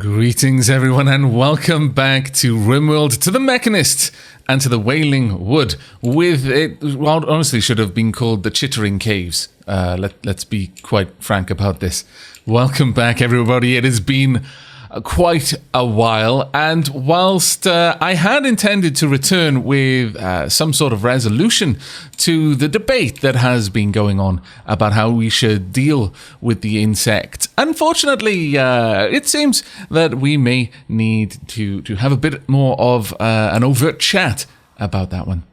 Greetings everyone and welcome back to Rimworld, to the Mechanist and to the Wailing Wood, with it, well, honestly should have been called the Chittering Caves. Let's be quite frank about this. Welcome back everybody. It has been quite a while, and whilst I had intended to return with some sort of resolution to the debate that has been going on about how we should deal with the insect, unfortunately it seems that we may need to have a bit more of an overt chat about that one.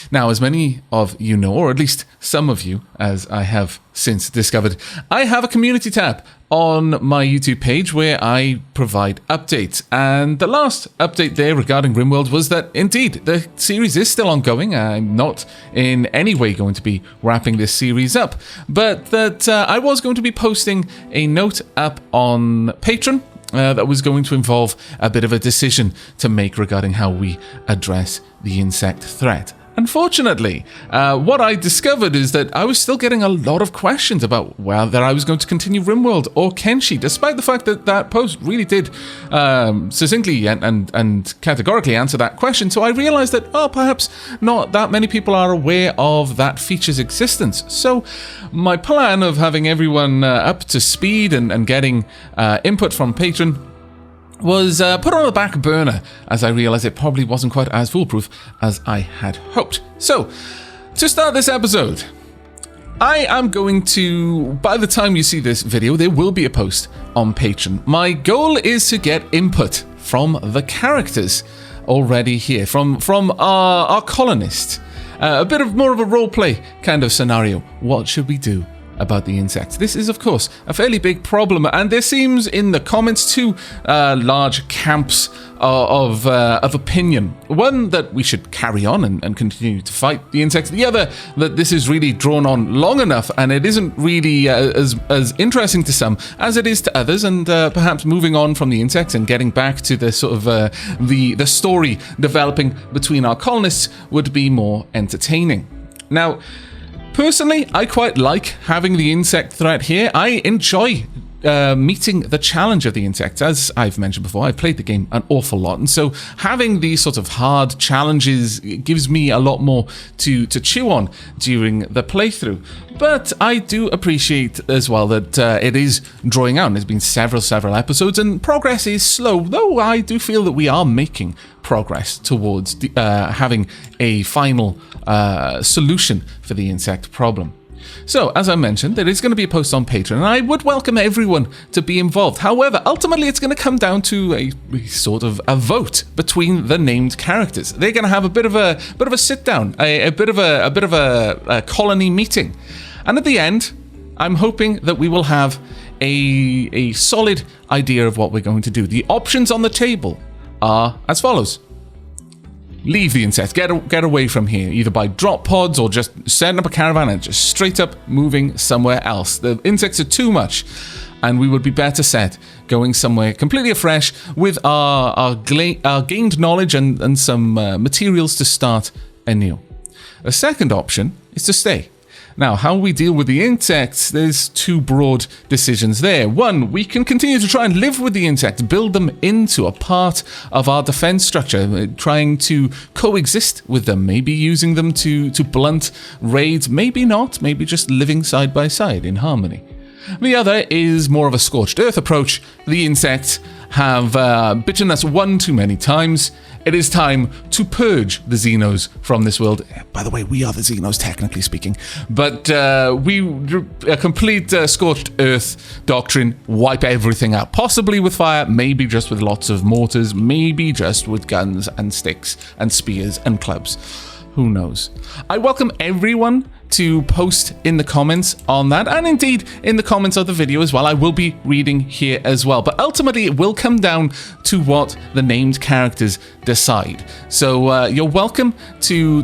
Now, as many of you know, or at least some of you, as I have since discovered, I have a community tab on my YouTube page where I provide updates. And the last update there regarding Rimworld was that, indeed, the series is still ongoing. I'm not in any way going to be wrapping this series up, but that I was going to be posting a note up on Patreon that was going to involve a bit of a decision to make regarding how we address the insect threat. Unfortunately, what I discovered is that I was still getting a lot of questions about whether I was going to continue Rimworld or Kenshi, despite the fact that that post really did succinctly and categorically answer that question. So I realized that, perhaps not that many people are aware of that feature's existence. So my plan of having everyone up to speed and getting input from Patreon was put on the back burner, as I realized it probably wasn't quite as foolproof as I had hoped. So, to start this episode, I am going to, by the time you see this video, there will be a post on Patreon. My goal is to get input from the characters already here, from our colonists. A bit of more of a roleplay kind of scenario. What should we do about the insects? This is, of course, a fairly big problem, and there seems in the comments two large camps of opinion. One, that we should carry on and continue to fight the insects. The other, that this is really drawn on long enough and it isn't really as interesting to some as it is to others, and perhaps moving on from the insects and getting back to the sort of the story developing between our colonists would be more entertaining. Now, personally, I quite like having the insect threat here. I enjoy meeting the challenge of the insects. As I've mentioned before, I've played the game an awful lot, and so having these sort of hard challenges gives me a lot more to chew on during the playthrough. But I do appreciate as well that it is drawing out. There's been several episodes, and progress is slow, though I do feel that we are making progress towards having a final solution for the insect problem. So, as I mentioned, there is going to be a post on Patreon, and I would welcome everyone to be involved. However, ultimately, it's going to come down to a sort of a vote between the named characters. They're going to have a bit of a sit down, a bit of a colony meeting, and at the end, I'm hoping that we will have a solid idea of what we're going to do. The options on the table are as follows. Leave the insects, get away from here, either by drop pods or just setting up a caravan and just straight up moving somewhere else. The insects are too much, and we would be better set going somewhere completely afresh with our gained knowledge and some materials to start anew. A second option is to stay. Now, how we deal with the insects, there's two broad decisions there. One, we can continue to try and live with the insects, build them into a part of our defense structure, trying to coexist with them, maybe using them to blunt raids, maybe not, maybe just living side by side in harmony. The other is more of a scorched earth approach. The insects have bitten us one too many times. It is time to purge the Xenos from this world. By the way, we are the Xenos, technically speaking. But a complete scorched earth doctrine, wipe everything out. Possibly with fire, maybe just with lots of mortars, maybe just with guns and sticks and spears and clubs. Who knows? I welcome everyone to post in the comments on that, and indeed in the comments of the video as well. I will be reading here as well, but ultimately it will come down to what the named characters decide. So you're welcome to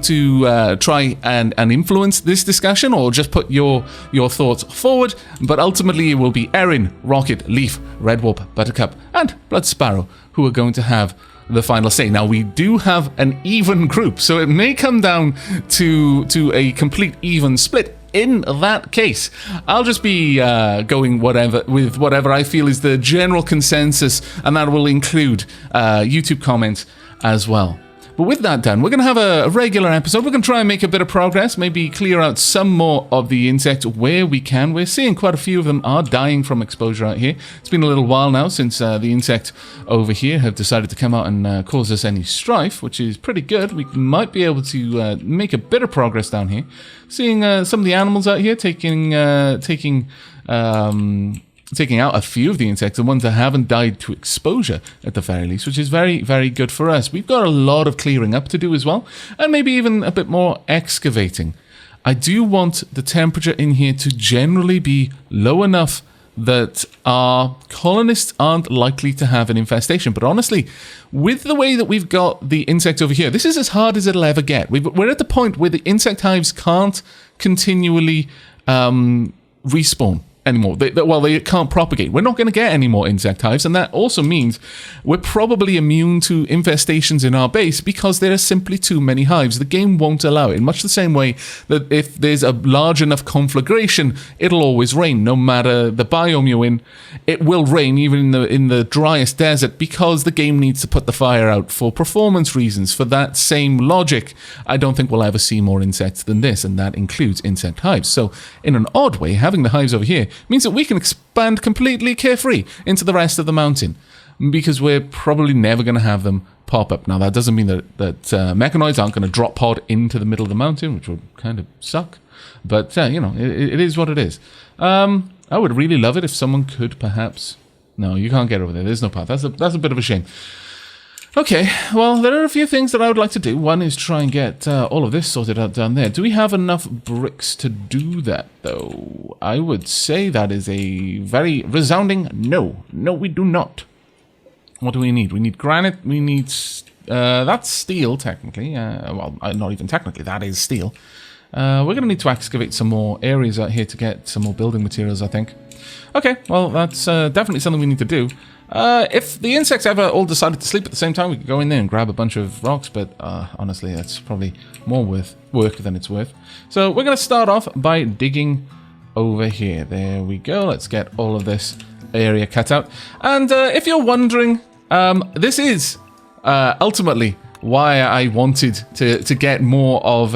try and influence this discussion, or just put your thoughts forward, but ultimately it will be Erin, Rocket, Leaf, Redwarp, Buttercup, and Blood Sparrow who are going to have the final say. Now, we do have an even group, so it may come down to a complete even split in that case, I'll just be going with whatever I feel is the general consensus, and that will include YouTube comments as well. But with that done, we're going to have a regular episode. We're going to try and make a bit of progress, maybe clear out some more of the insects where we can. We're seeing quite a few of them are dying from exposure out here. It's been a little while now since the insect over here have decided to come out and cause us any strife, which is pretty good. We might be able to make a bit of progress down here. Seeing some of the animals out here taking out a few of the insects, the ones that haven't died to exposure at the very least, which is very, very good for us. We've got a lot of clearing up to do as well, and maybe even a bit more excavating. I do want the temperature in here to generally be low enough that our colonists aren't likely to have an infestation. But honestly, with the way that we've got the insects over here, this is as hard as it'll ever get. We're at the point where the insect hives can't continually respawn anymore. They can't propagate. We're not going to get any more insect hives, and that also means we're probably immune to infestations in our base because there are simply too many hives. The game won't allow it, in much the same way that if there's a large enough conflagration, it'll always rain. No matter the biome you're in, it will rain even in the driest desert because the game needs to put the fire out for performance reasons. For that same logic, I don't think we'll ever see more insects than this, and that includes insect hives. So in an odd way, having the hives over here means that we can expand completely carefree into the rest of the mountain because we're probably never going to have them pop up. Now, that doesn't mean that mechanoids aren't going to drop pod into the middle of the mountain, which would kind of suck. But, it is what it is. I would really love it if someone could perhaps... No, you can't get over there. There's no path. That's a bit of a shame. Okay, well, there are a few things that I would like to do. One is try and get all of this sorted out down there. Do we have enough bricks to do that, though? I would say that is a very resounding no. No, we do not. What do we need? We need granite. We need... that's steel, technically. Not even technically. That is steel. We're going to need to excavate some more areas out here to get some more building materials, I think. Okay, well, that's definitely something we need to do. If the insects ever all decided to sleep at the same time, we could go in there and grab a bunch of rocks, but honestly, that's probably more work than it's worth. So we're going to start off by digging over here. There we go. Let's get all of this area cut out. And if you're wondering, this is ultimately why I wanted to get more of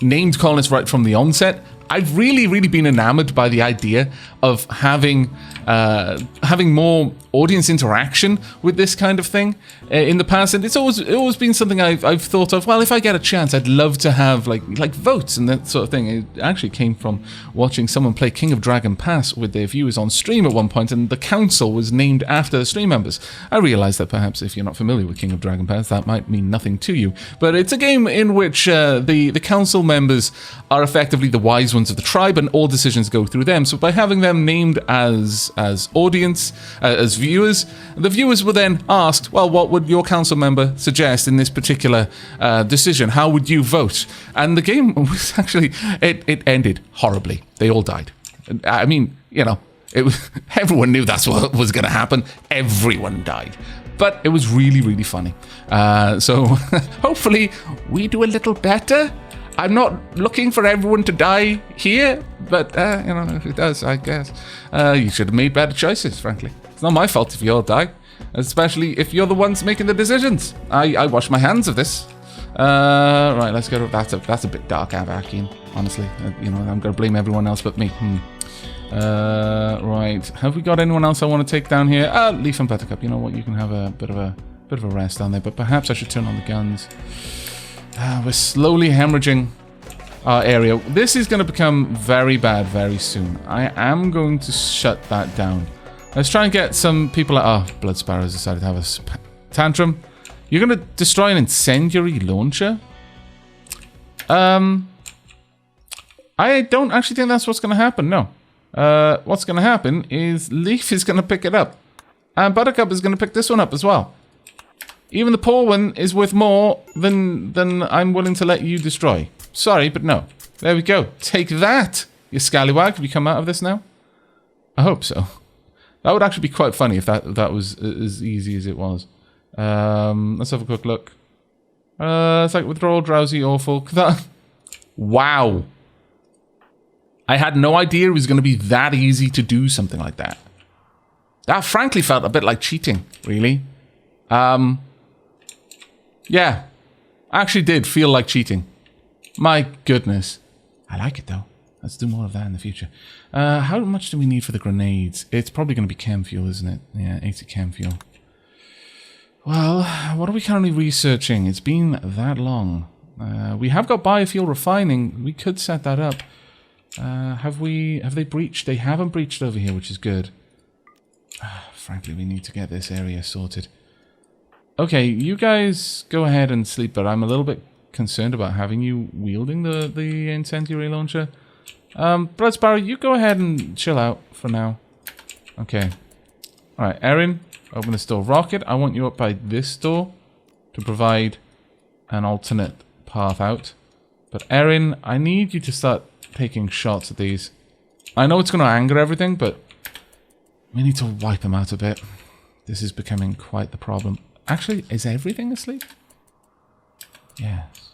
named colonists right from the onset. I've really, really been enamored by the idea of having more audience interaction with this kind of thing in the past, and it's always been something I've thought of. Well, if I get a chance, I'd love to have like votes and that sort of thing. It actually came from watching someone play King of Dragon Pass with their viewers on stream at one point, and the council was named after the stream members. I realise that perhaps if you're not familiar with King of Dragon Pass, that might mean nothing to you, but it's a game in which the council members are effectively the wise ones of the tribe, and all decisions go through them. So by having them named as audience, as viewers, the viewers were then asked, well, what would your council member suggest in this particular decision? How would you vote? And the game was actually, it ended horribly. They all died. I mean, it was, everyone knew that's what was going to happen. Everyone died. But it was really, really funny. So hopefully we do a little better. I'm not looking for everyone to die here, but, if it does, I guess. You should have made better choices, frankly. It's not my fault if you all die, especially if you're the ones making the decisions. I wash my hands of this. Right, let's go. That's a bit dark, Avakian, honestly. I'm going to blame everyone else but me. Right, have we got anyone else I want to take down here? Leaf and Buttercup, you know what? You can have a bit of a rest down there, but perhaps I should turn on the guns. We're slowly hemorrhaging our area. This is going to become very bad very soon. I am going to shut that down. Let's try and get some people... Blood Sparrows decided to have a tantrum. You're going to destroy an incendiary launcher? I don't actually think that's what's going to happen, no. What's going to happen is Leaf is going to pick it up. And Buttercup is going to pick this one up as well. Even the poor one is worth more than I'm willing to let you destroy. Sorry, but no. There we go. Take that, you scallywag. Have you come out of this now? I hope so. That would actually be quite funny if that was as easy as it was. Let's have a quick look. It's like withdrawal, drowsy, awful. Wow. I had no idea it was going to be that easy to do something like that. That frankly felt a bit like cheating, really. Yeah. Actually did feel like cheating. My goodness. I like it though. Let's do more of that in the future. How much do we need for the grenades? It's probably going to be chem fuel, isn't it? Yeah, 80 chem fuel. Well, what are we currently researching? It's been that long. We have got biofuel refining. We could set that up. Have they breached? They haven't breached over here, which is good. Frankly, we need to get this area sorted. Okay, you guys go ahead and sleep, but I'm a little bit concerned about having you wielding the incendiary launcher. Blood Sparrow, you go ahead and chill out for now. Okay. Alright, Erin, open this door. Rocket, I want you up by this door to provide an alternate path out. But Erin, I need you to start taking shots at these. I know it's going to anger everything, but we need to wipe them out a bit. This is becoming quite the problem. Actually, is everything asleep? Yes.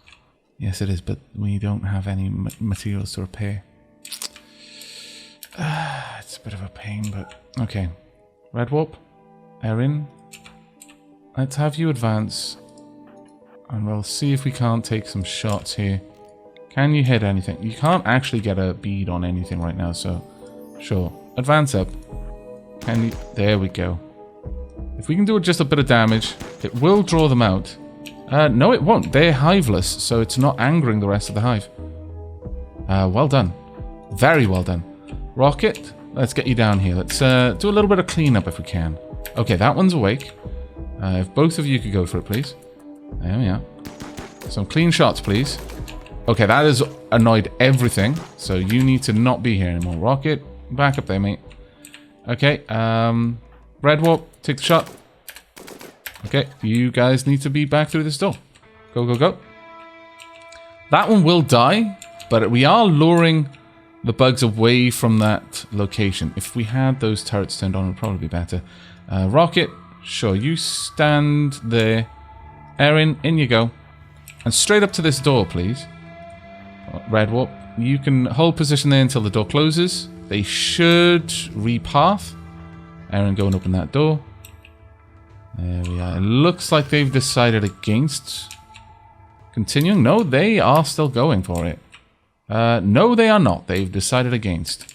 Yes, it is, but we don't have any materials to repair. It's a bit of a pain, but... Okay. Red Warp, Erin, let's have you advance. And we'll see if we can't take some shots here. Can you hit anything? You can't actually get a bead on anything right now, so... Sure. Advance up. Can you... There we go. If we can do just a bit of damage, it will draw them out. No, it won't. They're hiveless, so it's not angering the rest of the hive. Well done. Very well done. Rocket, let's get you down here. Let's do a little bit of cleanup if we can. Okay, that one's awake. If both of you could go for it, please. There we are. Some clean shots, please. Okay, that has annoyed everything, so you need to not be here anymore. Rocket, back up there, mate. Okay, Red Warp, take the shot. Okay, you guys need to be back through this door. Go, go, go. That one will die, but we are luring the bugs away from that location. If we had those turrets turned on, it would probably be better. Rocket, sure, you stand there. Erin, in you go. And straight up to this door, please. Red Warp, you can hold position there until the door closes. They should repath. Erin, go and open that door. There we are. It looks like they've decided against continuing. No, they are still going for it. No, they are not. They've decided against.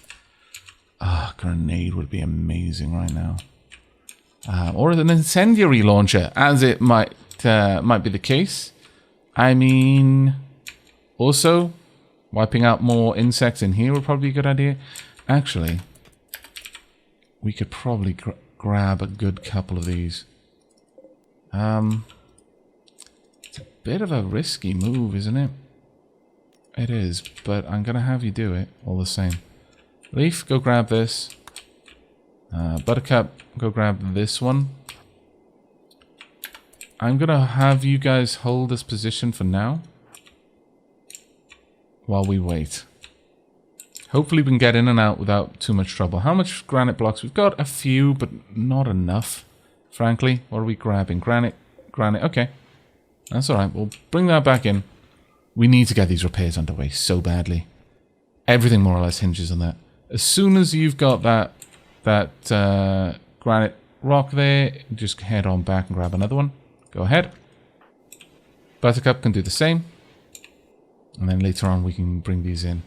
Grenade would be amazing right now. Or an incendiary launcher, as it might be the case. I mean, also, wiping out more insects in here would probably be a good idea. Actually, we could probably grab a good couple of these. It's a bit of a risky move, isn't it? It is, but I'm going to have you do it all the same. Leaf, go grab this. Buttercup, go grab this one. I'm going to have you guys hold this position for now. While we wait. Hopefully we can get in and out without too much trouble. How much granite blocks? We've got a few, but not enough. Frankly, what are we grabbing? Granite. Okay. That's alright. We'll bring that back in. We need to get these repairs underway so badly. Everything more or less hinges on that. As soon as you've got that granite rock there, just head on back and grab another one. Go ahead. Buttercup can do the same. And then later on we can bring these in.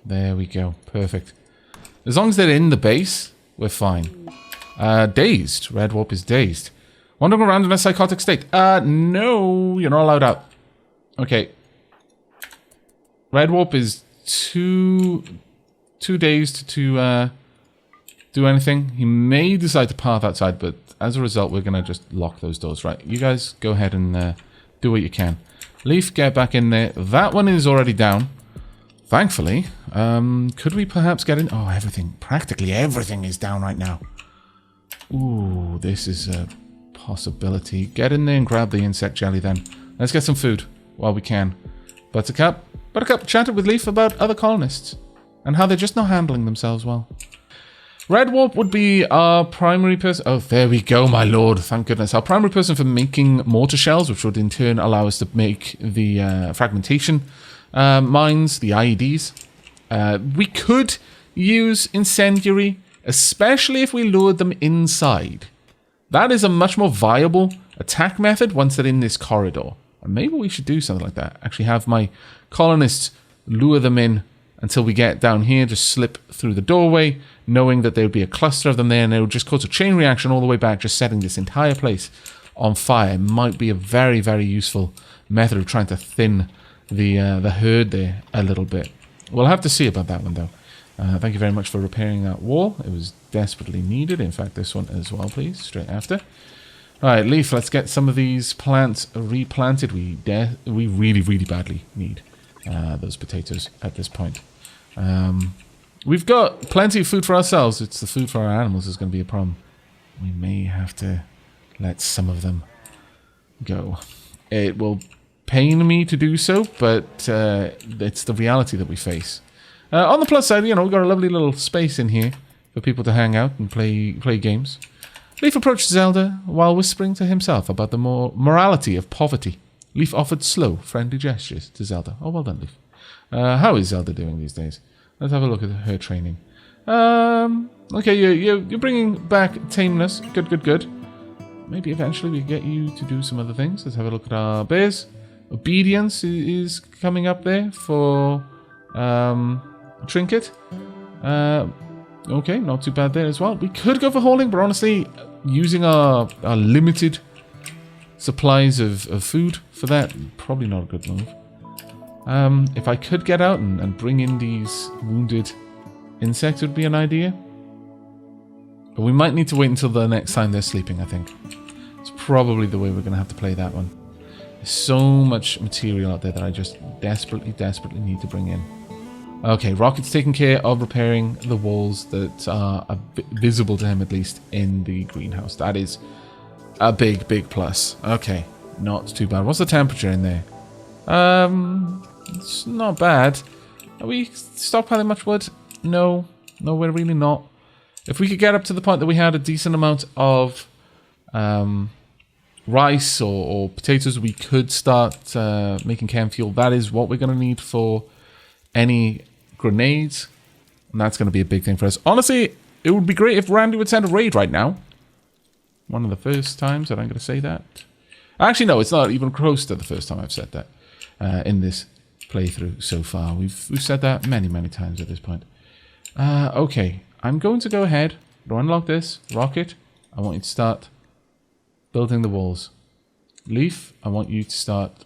There we go. Perfect. As long as they're in the base, we're fine. Dazed. Red Warp is dazed. Wandering around in a psychotic state. No, you're not allowed out. Okay. Red Warp is too dazed to do anything. He may decide to path outside, but as a result, we're going to just lock those doors. Right, you guys go ahead and do what you can. Leaf, get back in there. That one is already down. Thankfully. Could we perhaps get in? Oh, everything. Practically everything is down right now. Ooh, this is a possibility. Get in there and grab the insect jelly then. Let's get some food while we can. Buttercup chatted with Leaf about other colonists and how they're just not handling themselves well. Red Warp would be our primary person. Oh, there we go, my lord. Thank goodness. Our primary person for making mortar shells, which would in turn allow us to make the fragmentation mines, the IEDs. We could use incendiary, especially if we lured them inside. That is a much more viable attack method once they're in this corridor. And maybe we should do something like that. Actually have my colonists lure them in until we get down here, just slip through the doorway, knowing that there would be a cluster of them there, and it would just cause a chain reaction all the way back, just setting this entire place on fire. It might be a very, very useful method of trying to thin the herd there a little bit. We'll have to see about that one, though. Thank you very much for repairing that wall. It was desperately needed. In fact, this one as well, please, straight after. All right, Leaf, let's get some of these plants replanted. We really, really badly need those potatoes at this point. We've got plenty of food for ourselves. It's the food for our animals is going to be a problem. We may have to let some of them go. It will pain me to do so, but it's the reality that we face. On the plus side, you know, we've got a lovely little space in here for people to hang out and play games. Leaf approached Zelda while whispering to himself about the morality of poverty. Leaf offered slow, friendly gestures to Zelda. Oh, well done, Leaf. How is Zelda doing these days? Let's have a look at her training. Okay, you're bringing back tameness. Good. Maybe eventually we get you to do some other things. Let's have a look at our bears. Obedience is coming up there for Trinket. Okay, not too bad there as well. We could go for hauling, but honestly, using our limited supplies of food for that, probably not a good move. If I could get out and bring in these wounded insects, would be an idea. But we might need to wait until the next time they're sleeping, I think. It's probably the way we're going to have to play that one. There's so much material out there that I just desperately need to bring in. Okay, Rocket's taking care of repairing the walls that are visible to him, at least, in the greenhouse. That is a big plus. Okay, not too bad. What's the temperature in there? It's not bad. Are we stockpiling much wood? No, we're really not. If we could get up to the point that we had a decent amount of rice or potatoes, we could start making chem fuel. That is what we're going to need for any grenades, and that's going to be a big thing for us. Honestly, it would be great if Randy would send a raid right now. One of the first times that I'm going to say that. Actually, no, it's not even close to the first time I've said that in this playthrough so far. We've said that many times at this point. Okay, I'm going to go ahead, unlock this. Rocket, I want you to start building the walls. Leaf, I want you to start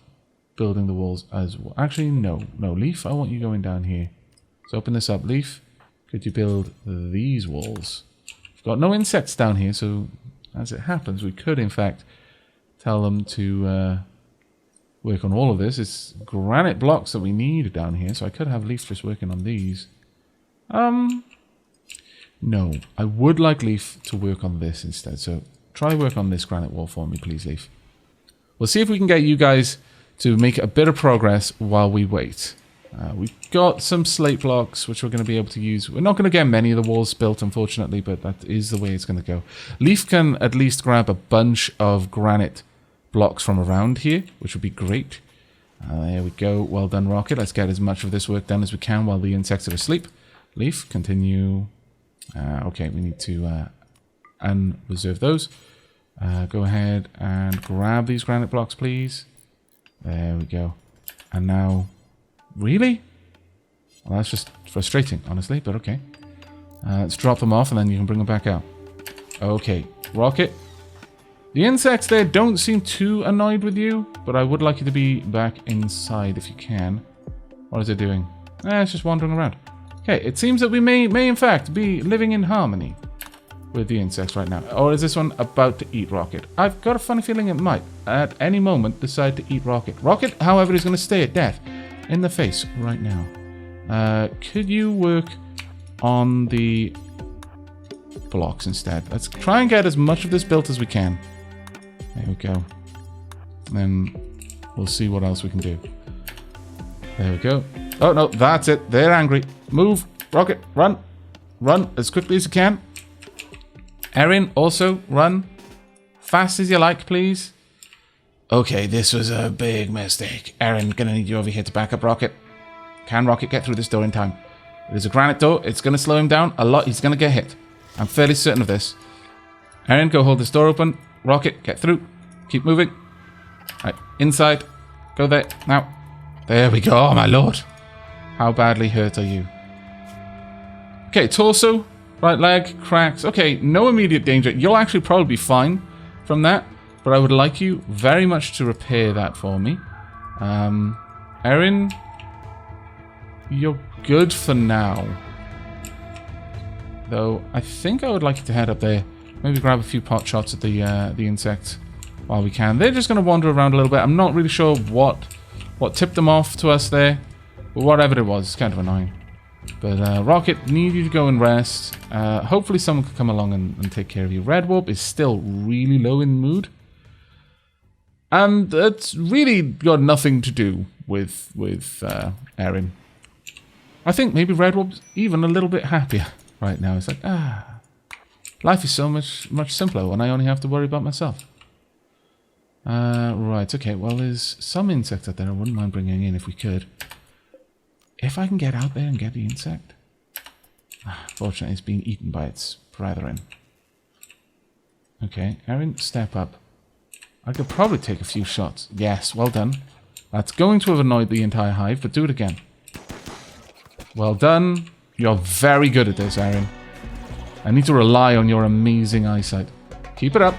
building the walls as well. Actually, no, Leaf, I want you going down here. Let's open this up. Leaf, could you build these walls? We've got no insects down here, so as it happens, we could, in fact, tell them to work on all of this. It's granite blocks that we need down here, so I could have Leaf just working on these. No, I would like Leaf to work on this instead, so try work on this granite wall for me, please, Leaf. We'll see if we can get you guys to make a bit of progress while we wait. We've got some slate blocks which we're going to be able to use. We're not going to get many of the walls built, unfortunately, but that is the way it's going to go. Leaf can at least grab a bunch of granite blocks from around here, which would be great. There we go. Well done, Rocket. Let's get as much of this work done as we can while the insects are asleep. Leaf, continue. Okay, we need to unreserve those. Go ahead and grab these granite blocks, please. There we go. And now... Really? Well, that's just frustrating, honestly, but okay. Let's drop them off and then you can bring them back out. Okay, Rocket. The insects there don't seem too annoyed with you, but I would like you to be back inside if you can. What is it doing? It's just wandering around. Okay, it seems that we may in fact be living in harmony with the insects right now. Or is this one about to eat Rocket? I've got a funny feeling it might at any moment decide to eat Rocket. Rocket, however, is going to stay at death in the face right now. Could you work on the blocks instead? Let's try and get as much of this built as we can. There we go. And then we'll see what else we can do. There we go. Oh no, that's it. They're angry. Move, Rocket, run. Run as quickly as you can. Erin, also, run. Fast as you like, please. Okay, this was a big mistake. Erin, gonna need you over here to back up Rocket. Can Rocket get through this door in time? It is a granite door. It's gonna slow him down a lot. He's gonna get hit. I'm fairly certain of this. Erin, go hold this door open. Rocket, get through. Keep moving. Right, inside. Go there. Now. There we go. Oh, my lord. How badly hurt are you? Okay, torso. Right leg. Cracks. Okay, no immediate danger. You'll actually probably be fine from that. But I would like you very much to repair that for me. Erin, you're good for now. Though, I think I would like you to head up there. Maybe grab a few pot shots at the insects while we can. They're just going to wander around a little bit. I'm not really sure what tipped them off to us there. But whatever it was, it's kind of annoying. But Rocket, need you to go and rest. Hopefully someone can come along and take care of you. Red Warp is still really low in mood. And it's really got nothing to do with Erin. I think maybe Red Warp's even a little bit happier right now. It's like, life is so much simpler when I only have to worry about myself. Right, okay, well, there's some insect out there I wouldn't mind bringing in if we could. If I can get out there and get the insect. Fortunately, it's being eaten by its brethren. Okay, Erin, step up. I could probably take a few shots. Yes, well done. That's going to have annoyed the entire hive, but do it again. Well done. You're very good at this, Erin. I need to rely on your amazing eyesight. Keep it up.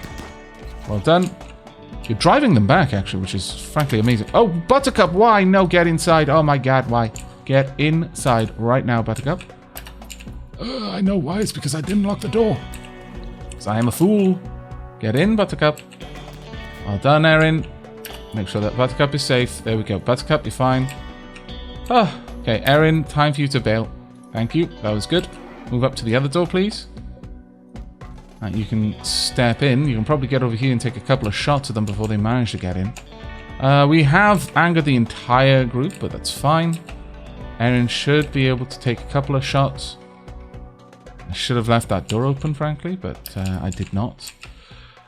Well done. You're driving them back, actually, which is frankly amazing. Oh, Buttercup, why? No, get inside. Oh my god, why? Get inside right now, Buttercup. I know why. It's because I didn't lock the door. Because I am a fool. Get in, Buttercup. Well done, Erin. Make sure that Buttercup is safe. There we go. Buttercup, you're fine. Oh, okay, Erin, time for you to bail. Thank you. That was good. Move up to the other door, please. Right, you can step in. You can probably get over here and take a couple of shots at them before they manage to get in. We have angered the entire group, but that's fine. Erin should be able to take a couple of shots. I should have left that door open, frankly, but I did not.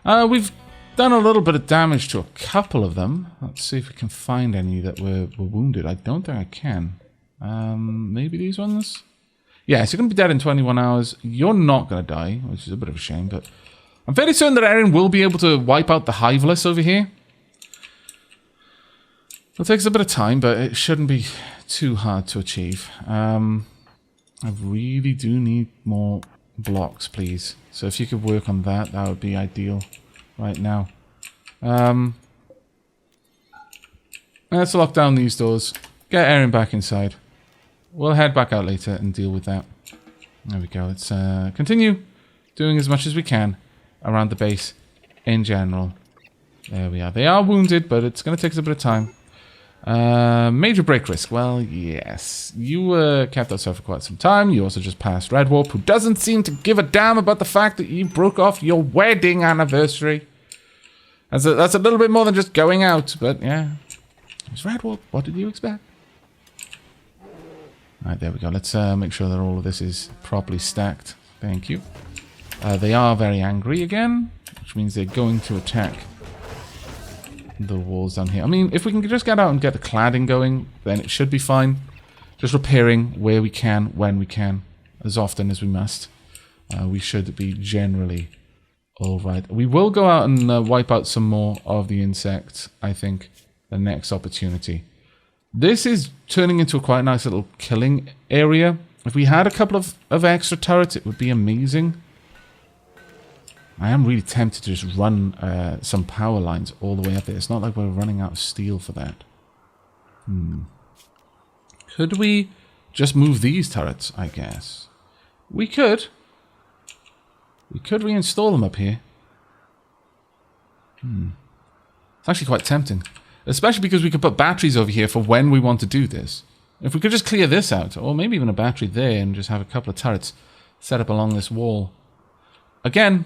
We've done a little bit of damage to a couple of them. Let's see if we can find any that were wounded. I don't think I can. Maybe these ones? Yes, you're going to be dead in 21 hours. You're not going to die, which is a bit of a shame, but I'm fairly certain that Erin will be able to wipe out the hiveless over here. It'll take us a bit of time, but it shouldn't be too hard to achieve. I really do need more blocks, please. So if you could work on that, that would be ideal right now. Let's lock down these doors. Get Erin back inside. We'll head back out later and deal with that. There we go. Let's continue doing as much as we can around the base in general. There we are. They are wounded, but it's going to take us a bit of time. Major break risk. Well, yes. You were kept outside for quite some time. You also just passed Red Warp, who doesn't seem to give a damn about the fact that you broke off your wedding anniversary. That's a little bit more than just going out, but yeah. It's Red Warp. What did you expect? Alright, there we go. Let's make sure that all of this is properly stacked. Thank you. They are very angry again, which means they're going to attack the walls down here. I mean, if we can just get out and get the cladding going, then it should be fine. Just repairing where we can, when we can, as often as we must. We should be generally alright. We will go out and wipe out some more of the insects, I think, the next opportunity. This is turning into a quite nice little killing area. If we had a couple of extra turrets, it would be amazing. I am really tempted to just run some power lines all the way up there. It's not like we're running out of steel for that. Could we just move these turrets, I guess? We could. We could reinstall them up here. It's actually quite tempting. Especially because we could put batteries over here for when we want to do this. If we could just clear this out, or maybe even a battery there, and just have a couple of turrets set up along this wall. Again,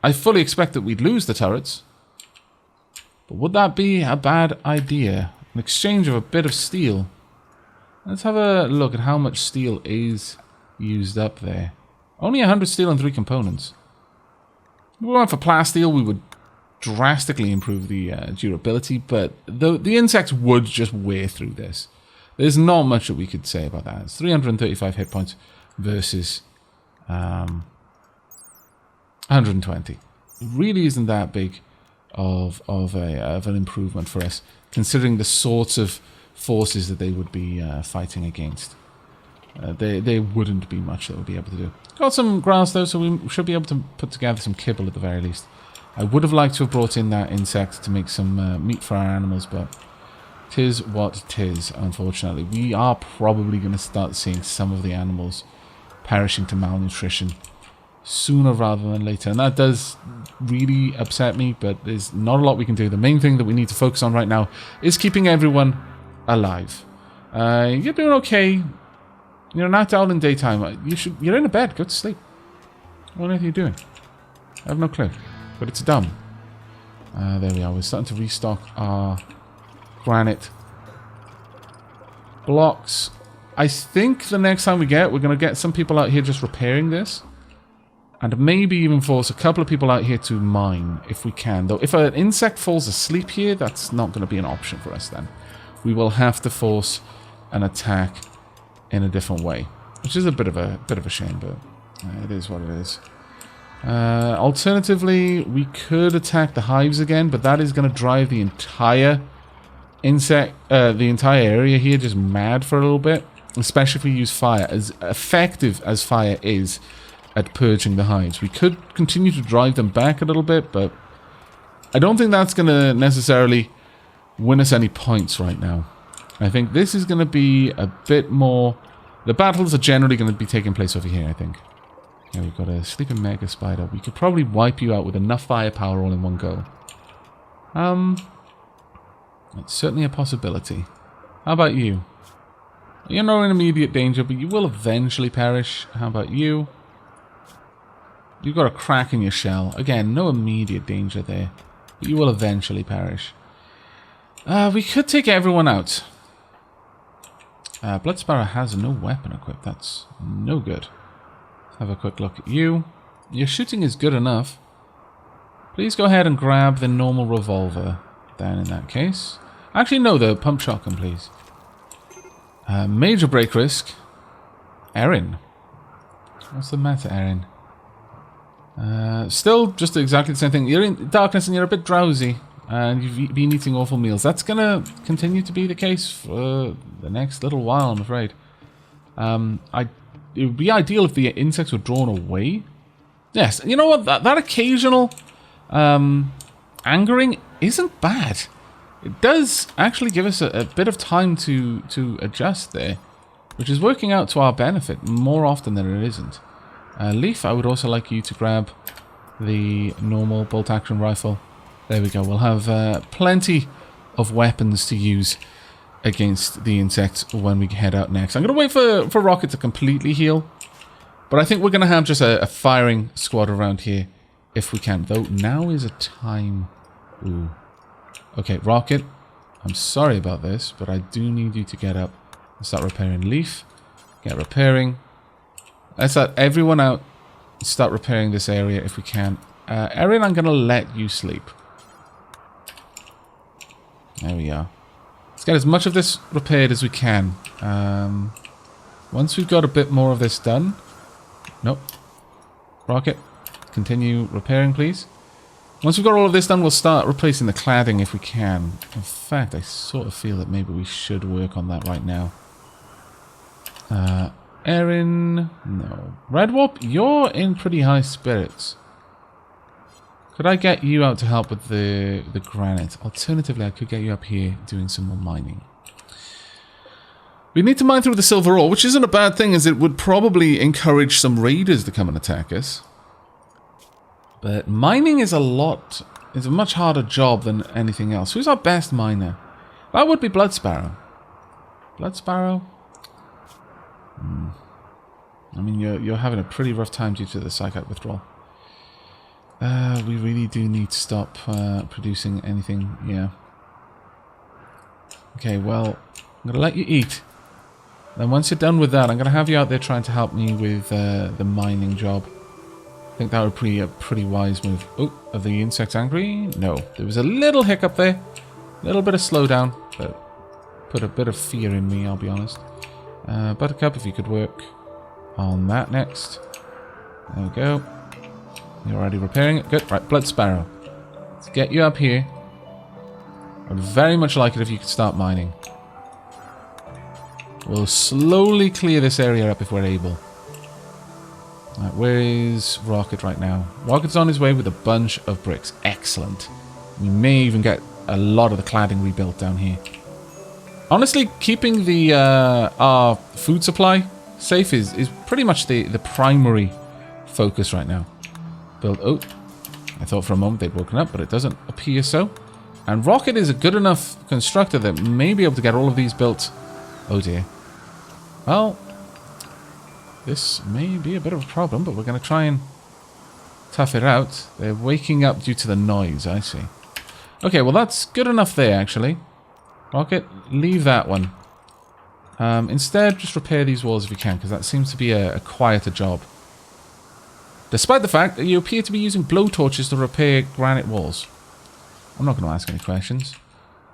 I fully expect that we'd lose the turrets. But would that be a bad idea? In exchange of a bit of steel. Let's have a look at how much steel is used up there. Only 100 steel and 3 components. If we went for plasteel, we would drastically improve the durability, but the insects would just wear through this. There's not much that we could say about that. It's 335 hit points versus 120. It really isn't that big of an improvement for us, considering the sorts of forces that they would be fighting against. There wouldn't be much that we'll be able to do. Got some grass though, so we should be able to put together some kibble at the very least. I would have liked to have brought in that insect to make some meat for our animals, but tis what tis, unfortunately. We are probably going to start seeing some of the animals perishing to malnutrition sooner rather than later. And that does really upset me, but there's not a lot we can do. The main thing that we need to focus on right now is keeping everyone alive. You're doing okay. You're not out in daytime. You're in a bed. Go to sleep. What are you doing? I have no clue. But it's dumb. There we are. We're starting to restock our granite blocks. I think the next time we're going to get some people out here just repairing this. And maybe even force a couple of people out here to mine, if we can. Though, if an insect falls asleep here, that's not going to be an option for us then. We will have to force an attack in a different way. Which is a bit of a shame, but it is what it is. Alternatively, we could attack the hives again, but that is going to drive the entire area here just mad for a little bit. Especially if we use fire. As effective as fire is at purging the hives. We could continue to drive them back a little bit, but I don't think that's going to necessarily win us any points right now. I think this is going to be a bit more... The battles are generally going to be taking place over here, I think. Yeah, we've got a sleeping mega spider. We could probably wipe you out with enough firepower all in one go. It's certainly a possibility. How about you? You're not in immediate danger, but you will eventually perish. How about you? You've got a crack in your shell. Again, no immediate danger there. But you will eventually perish. We could take everyone out. Blood Sparrow has no weapon equipped. That's no good. Let's have a quick look at you. Your shooting is good enough. Please go ahead and grab the normal revolver then in that case. Actually, no, the pump shotgun, please. Major break risk. Erin. What's the matter, Erin? Still just exactly the same thing. You're in darkness and you're a bit drowsy. And you've been eating awful meals. That's going to continue to be the case for the next little while, I'm afraid. It would be ideal if the insects were drawn away. Yes, you know what? That occasional angering isn't bad. It does actually give us a bit of time to adjust there, which is working out to our benefit more often than it isn't. Leaf, I would also like you to grab the normal bolt-action rifle. There we go. We'll have plenty of weapons to use against the insects when we head out next. I'm going to wait for Rocket to completely heal. But I think we're going to have just a firing squad around here if we can. Though now is a time... Ooh. Okay, Rocket. I'm sorry about this, but I do need you to get up and start repairing. Leaf. Get repairing. Let's let everyone out and start repairing this area if we can. Erin, I'm going to let you sleep. There we are. Let's get as much of this repaired as we can. Once we've got a bit more of this done... Nope. Rocket, continue repairing, please. Once we've got all of this done, we'll start replacing the cladding if we can. In fact, I sort of feel that maybe we should work on that right now. Erin... No. Red Warp, you're in pretty high spirits. Could I get you out to help with the granite? Alternatively, I could get you up here doing some more mining. We need to mine through the silver ore, which isn't a bad thing, as it would probably encourage some raiders to come and attack us. But mining is a much harder job than anything else. Who's our best miner? That would be Blood Sparrow. Blood Sparrow? I mean, you're having a pretty rough time due to the psychic withdrawal. We really do need to stop producing anything, yeah. Okay, well, I'm going to let you eat. Then once you're done with that, I'm going to have you out there trying to help me with the mining job. think that would be a pretty wise move. Oh, are the insects angry? No. There was a little hiccup there. A little bit of slowdown. But put a bit of fear in me, I'll be honest. Buttercup, if you could work on that next. There we go. You're already repairing it. Good. Right, Blood Sparrow. Let's get you up here. I'd very much like it if you could start mining. We'll slowly clear this area up if we're able. Right, where is Rocket right now? Rocket's on his way with a bunch of bricks. Excellent. We may even get a lot of the cladding rebuilt down here. Honestly, keeping the our food supply safe is pretty much the primary focus right now. Build. Oh, I thought for a moment they'd woken up, but it doesn't appear so. And Rocket is a good enough constructor that may be able to get all of these built. Oh dear. Well, this may be a bit of a problem, but we're going to try and tough it out. They're waking up due to the noise, I see. Okay, well that's good enough there, actually. Rocket, leave that one. Instead, just repair these walls if you can, because that seems to be a quieter job. Despite the fact that you appear to be using blowtorches to repair granite walls. I'm not going to ask any questions.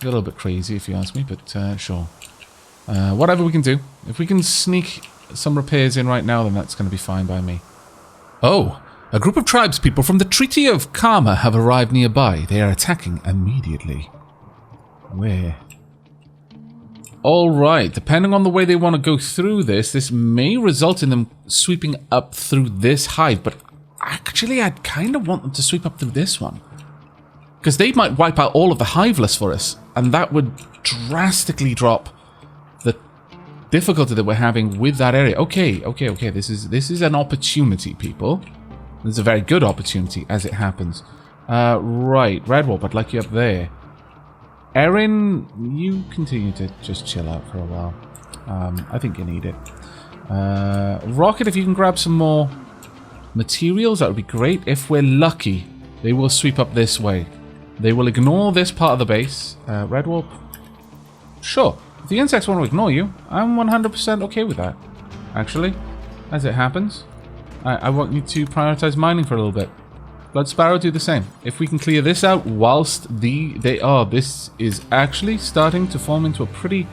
A little bit crazy if you ask me, but sure. Whatever we can do. If we can sneak some repairs in right now, then that's going to be fine by me. Oh, a group of tribespeople from the Treaty of Karma have arrived nearby. They are attacking immediately. Where? Alright, depending on the way they want to go through this, this may result in them sweeping up through this hive, but actually I'd kind of want them to sweep up through this one. Because they might wipe out all of the hiveless for us, and that would drastically drop the difficulty that we're having with that area. Okay. This is an opportunity, people. This is a very good opportunity, as it happens. Right, Redwolf, I'd like you up there. Erin, you continue to just chill out for a while. I think you need it. Rocket, if you can grab some more materials, that would be great. If we're lucky, they will sweep up this way. They will ignore this part of the base. Redwolf? Sure. If the insects want to ignore you, I'm 100% okay with that. Actually, as it happens, I want you to prioritize mining for a little bit. Blood Sparrow, do the same. If we can clear this out whilst this is actually starting to form into a pretty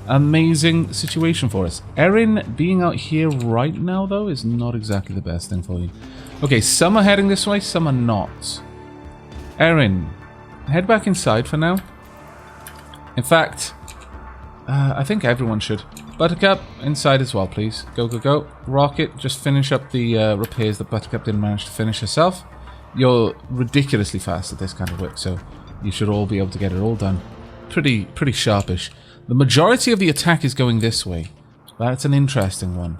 amazing situation for us. Erin being out here right now, though, is not exactly the best thing for you. Okay, some are heading this way, some are not. Erin, head back inside for now. In fact, I think everyone should. Buttercup, inside as well, please. Go, go, go. Rocket, just finish up the repairs that Buttercup didn't manage to finish herself. You're ridiculously fast at this kind of work, so you should all be able to get it all done pretty sharpish. The majority of the attack is going this way. That's an interesting one.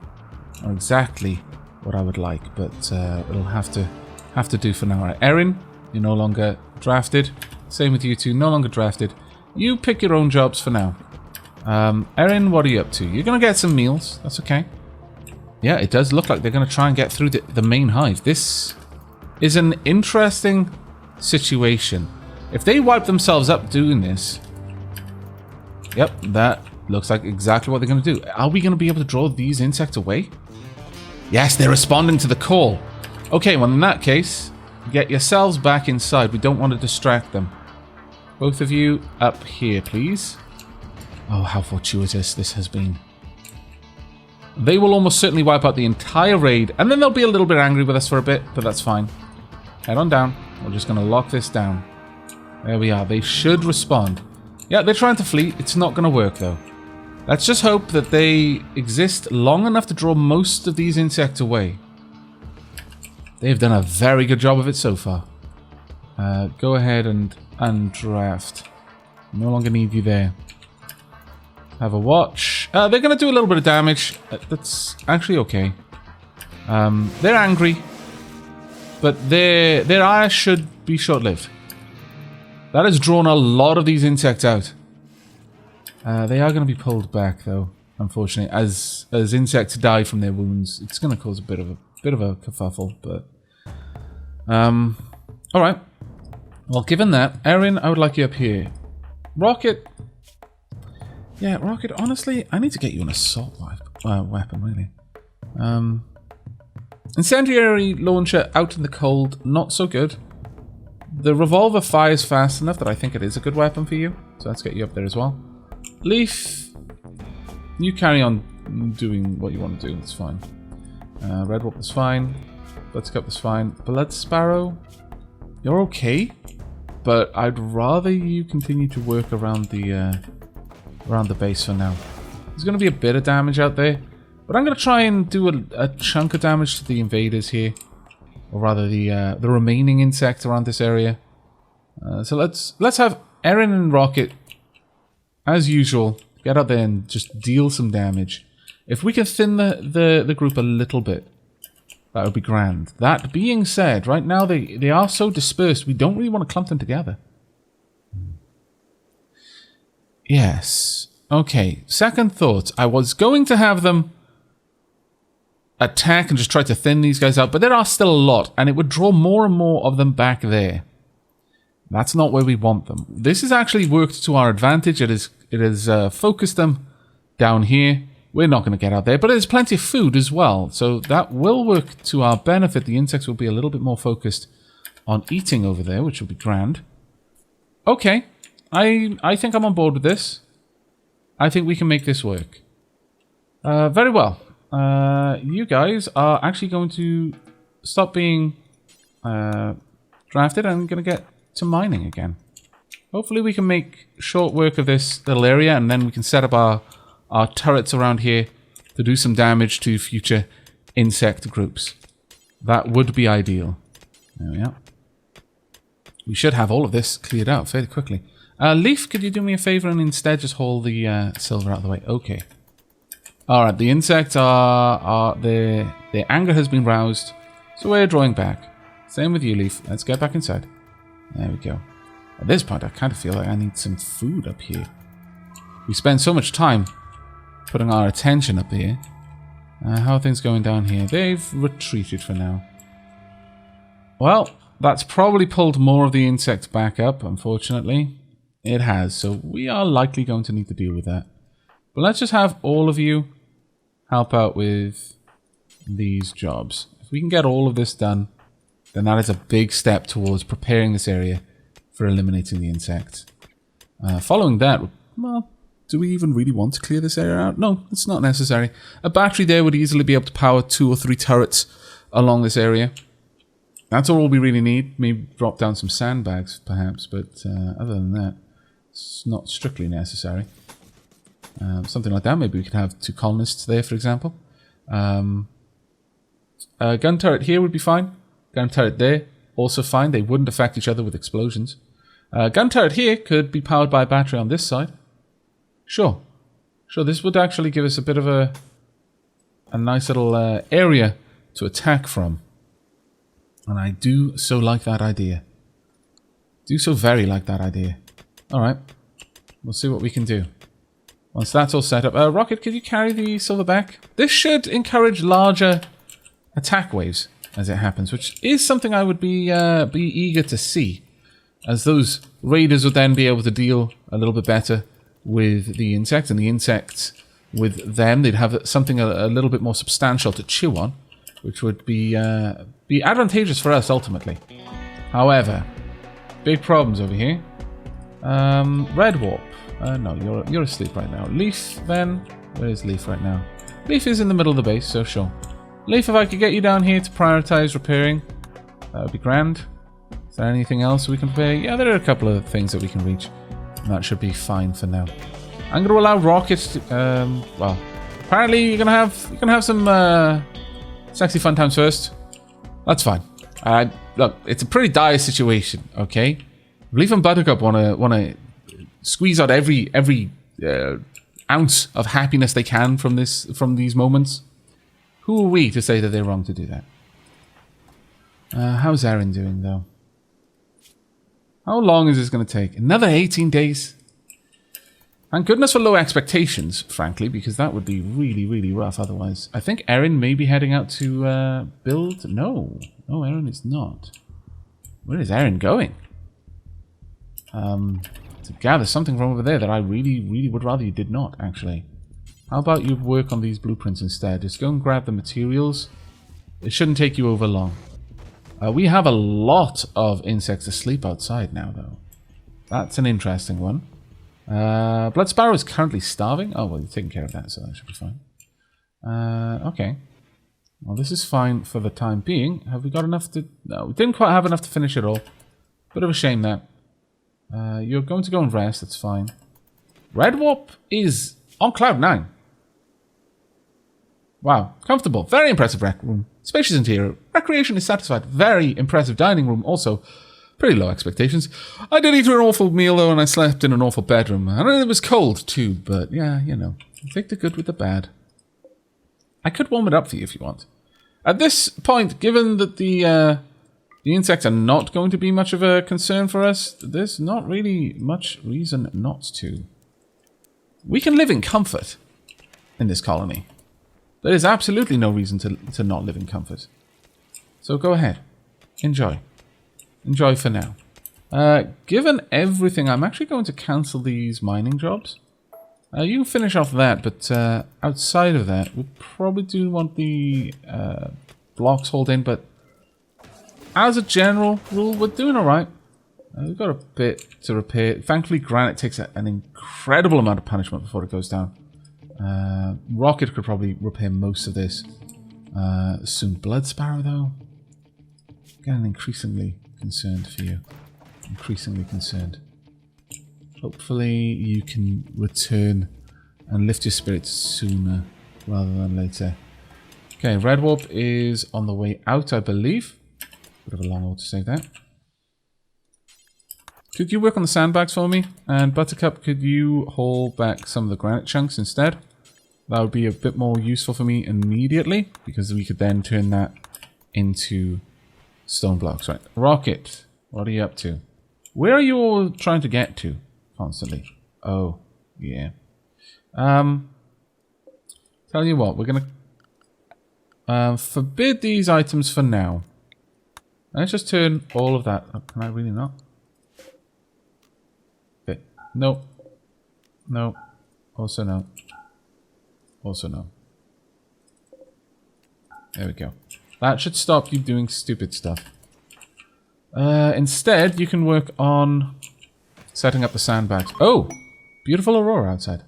Not exactly what I would like, but it'll have to do for now. Right, Erin, you're no longer drafted. Same with you two, no longer drafted. You pick your own jobs for now. Erin, what are you up to? You're gonna get some meals. That's okay. Yeah, it does look like they're gonna try and get through the main hive. This is an interesting situation. If they wipe themselves up doing this, yep, that looks like exactly what they're going to do. Are we going to be able to draw these insects away? Yes, they're responding to the call. Okay, well in that case, get yourselves back inside. We don't want to distract them. Both of you up here, please. Oh, how fortuitous this has been. They will almost certainly wipe out the entire raid, and then they'll be a little bit angry with us for a bit, but that's fine. Head on down. We're just going to lock this down. There we are. They should respond. Yeah, they're trying to flee. It's not going to work, though. Let's just hope that they exist long enough to draw most of these insects away. They've done a very good job of it so far. Go ahead and draft. No longer need you there. Have a watch. They're going to do a little bit of damage. That's actually okay. They're angry. But their ire should be short-lived. That has drawn a lot of these insects out. They are going to be pulled back, though, unfortunately. As insects die from their wounds, it's going to cause a bit of a kerfuffle, but... Alright. Well, given that, Erin, I would like you up here. Rocket... Yeah, Rocket, honestly, I need to get you an assault weapon, really. Incendiary launcher out in the cold, not so good. The revolver fires fast enough that I think it is a good weapon for you. So let's get you up there as well. Leaf, you carry on doing what you want to do. It's fine. Red Wolf is fine. Bloodcup is fine. Blood Sparrow, you're okay. But I'd rather you continue to work around the base for now. There's going to be a bit of damage out there. But I'm going to try and do a chunk of damage to the invaders here. Or rather the remaining insects around this area. So let's have Erin and Rocket, as usual, get out there and just deal some damage. If we can thin the group a little bit, that would be grand. That being said, right now they are so dispersed, we don't really want to clump them together. Yes. Okay, second thought. I was going to have them attack and just try to thin these guys out, but there are still a lot, and it would draw more and more of them back there. That's not where we want them. This has actually worked to our advantage. It has focused them down here. We're not going to get out there, but there's plenty of food as well, so that will work to our benefit. The insects will be a little bit more focused on eating over there, which will be grand. Okay, I think I'm on board with this. I think we can make this work. Very well. You guys are actually going to stop being drafted and going to get to mining again. Hopefully we can make short work of this little area, and then we can set up our turrets around here to do some damage to future insect groups. That would be ideal. There we are. We should have all of this cleared out fairly quickly. Leaf, could you do me a favor and instead just haul the silver out of the way? Okay. Alright, the insects their anger has been roused, so we're drawing back. Same with you, Leaf. Let's get back inside. There we go. At this point, I kind of feel like I need some food up here. We spend so much time putting our attention up here. How are things going down here? They've retreated for now. Well, that's probably pulled more of the insects back up, unfortunately. It has, so we are likely going to need to deal with that. But let's just have all of you help out with these jobs. If we can get all of this done, then that is a big step towards preparing this area for eliminating the insects. Following that, well, do we even really want to clear this area out? No, it's not necessary. A battery there would easily be able to power 2 or 3 turrets along this area. That's all we really need. Maybe drop down some sandbags, perhaps, but other than that, it's not strictly necessary. Something like that. Maybe we could have 2 colonists there, for example. A gun turret here would be fine. Gun turret there, also fine. They wouldn't affect each other with explosions. Gun turret here could be powered by a battery on this side. Sure. Sure, this would actually give us a bit of a nice little area to attack from. And I do so like that idea. Do so very like that idea. Alright. We'll see what we can do. Once that's all set up. Rocket, could you carry the silver back? This should encourage larger attack waves as it happens, which is something I would be eager to see, as those raiders would then be able to deal a little bit better with the insects, and the insects with them. They'd have something a little bit more substantial to chew on, which would be advantageous for us ultimately. However, big problems over here. Red Warp. No, you're asleep right now. Leaf, then. Where's Leaf right now? Leaf is in the middle of the base, so sure. Leaf, if I could get you down here to prioritize repairing, that would be grand. Is there anything else we can repair? Yeah, there are a couple of things that we can reach. And that should be fine for now. I'm going to allow Rocket to, well, apparently you're going to have some sexy fun times first. That's fine. Look, it's a pretty dire situation, okay? Leaf and Buttercup want to squeeze out every ounce of happiness they can from these moments. Who are we to say that they're wrong to do that? How's Erin doing, though? How long is this going to take? Another 18 days? Thank goodness for low expectations, frankly, because that would be really, really rough otherwise. I think Erin may be heading out to build... No, Erin is not. Where is Erin going? To gather something from over there that I really, really would rather you did not, actually. How about you work on these blueprints instead? Just go and grab the materials. It shouldn't take you over long. We have a lot of insects asleep outside now, though. That's an interesting one. Blood Sparrow is currently starving. Oh, well, you're taking care of that, so that should be fine. Okay. Well, this is fine for the time being. Have we got enough to... No, we didn't quite have enough to finish it all. Bit of a shame, that. You're going to go and rest, that's fine. Red Warp is on cloud 9. Wow, comfortable. Very impressive rec room. Spacious interior. Recreation is satisfied. Very impressive dining room also. Pretty low expectations. I did eat an awful meal, though, and I slept in an awful bedroom. And it was cold, too, but yeah, you know. Take the good with the bad. I could warm it up for you if you want. At this point, given that the insects are not going to be much of a concern for us, there's not really much reason not to. We can live in comfort in this colony. There is absolutely no reason to not live in comfort. So go ahead. Enjoy. Enjoy for now. Given everything, I'm actually going to cancel these mining jobs. You can finish off that, but outside of that, we probably do want the blocks hauled in, but as a general rule, we're doing alright. We've got a bit to repair. Thankfully, granite takes an incredible amount of punishment before it goes down. Rocket could probably repair most of this. Soon Blood Sparrow, though. Getting increasingly concerned for you. Increasingly concerned. Hopefully you can return and lift your spirits sooner rather than later. Okay, Red Warp is on the way out, I believe. Bit of a long hold to save that. Could you work on the sandbags for me? And Buttercup, could you haul back some of the granite chunks instead? That would be a bit more useful for me immediately, because we could then turn that into stone blocks. Right, Rocket, what are you up to? Where are you all trying to get to constantly? Oh, yeah. Tell you what, we're gonna forbid these items for now. Let's just turn all of that. Oh, can I really not? Okay. No. No. Also no. Also no. There we go. That should stop you doing stupid stuff. Instead, you can work on setting up the sandbags. Oh! Beautiful aurora outside.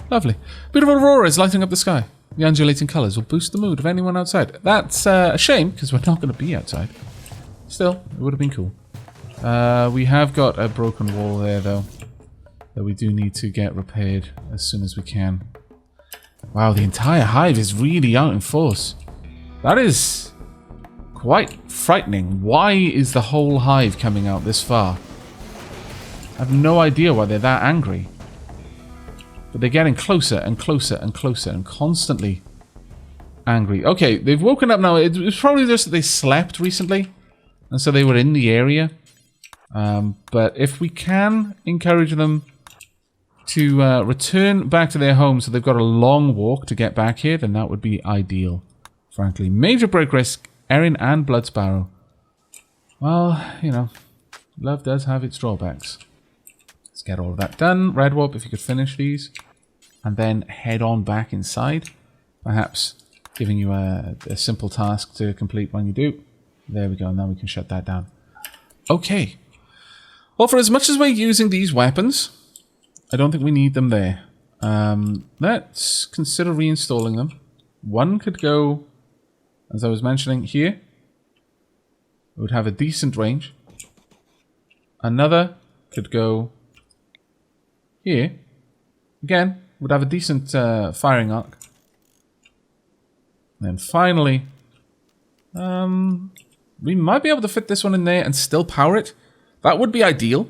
Lovely. Beautiful aurora is lighting up the sky. The undulating colours will boost the mood of anyone outside. That's a shame, because we're not going to be outside. Still, it would have been cool. We have got a broken wall there, though, that we do need to get repaired as soon as we can. Wow, the entire hive is really out in force. That is quite frightening. Why is the whole hive coming out this far? I have no idea why they're that angry. But they're getting closer and closer and closer and constantly angry. Okay, they've woken up now. It was probably just that they slept recently, and so they were in the area. But if we can encourage them to return back to their home so they've got a long walk to get back here, then that would be ideal, frankly. Major break risk, Erin and Blood Sparrow. Well, you know, love does have its drawbacks. Let's get all of that done. Red Warp, if you could finish these, and then head on back inside. Perhaps giving you a simple task to complete when you do. There we go, now we can shut that down. Okay. Well, for as much as we're using these weapons, I don't think we need them there. Let's consider reinstalling them. One could go, as I was mentioning, here. It would have a decent range. Another could go here. Again, would have a decent firing arc. And then finally, we might be able to fit this one in there and still power it. That would be ideal.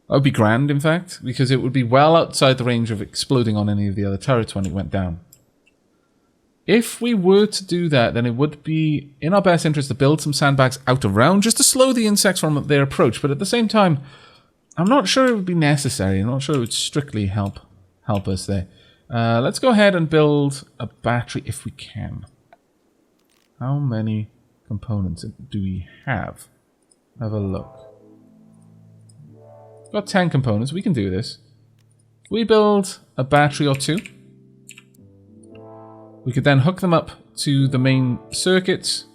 That would be grand, in fact, because it would be well outside the range of exploding on any of the other turrets when it went down. If we were to do that, then it would be in our best interest to build some sandbags out around just to slow the insects from their approach. But at the same time, I'm not sure it would be necessary. I'm not sure it would strictly help us there. Let's go ahead and build a battery if we can. How many components do we have? Have a look. Got 10 components. We can do this. If we build a battery or two, we could then hook them up to the main circuits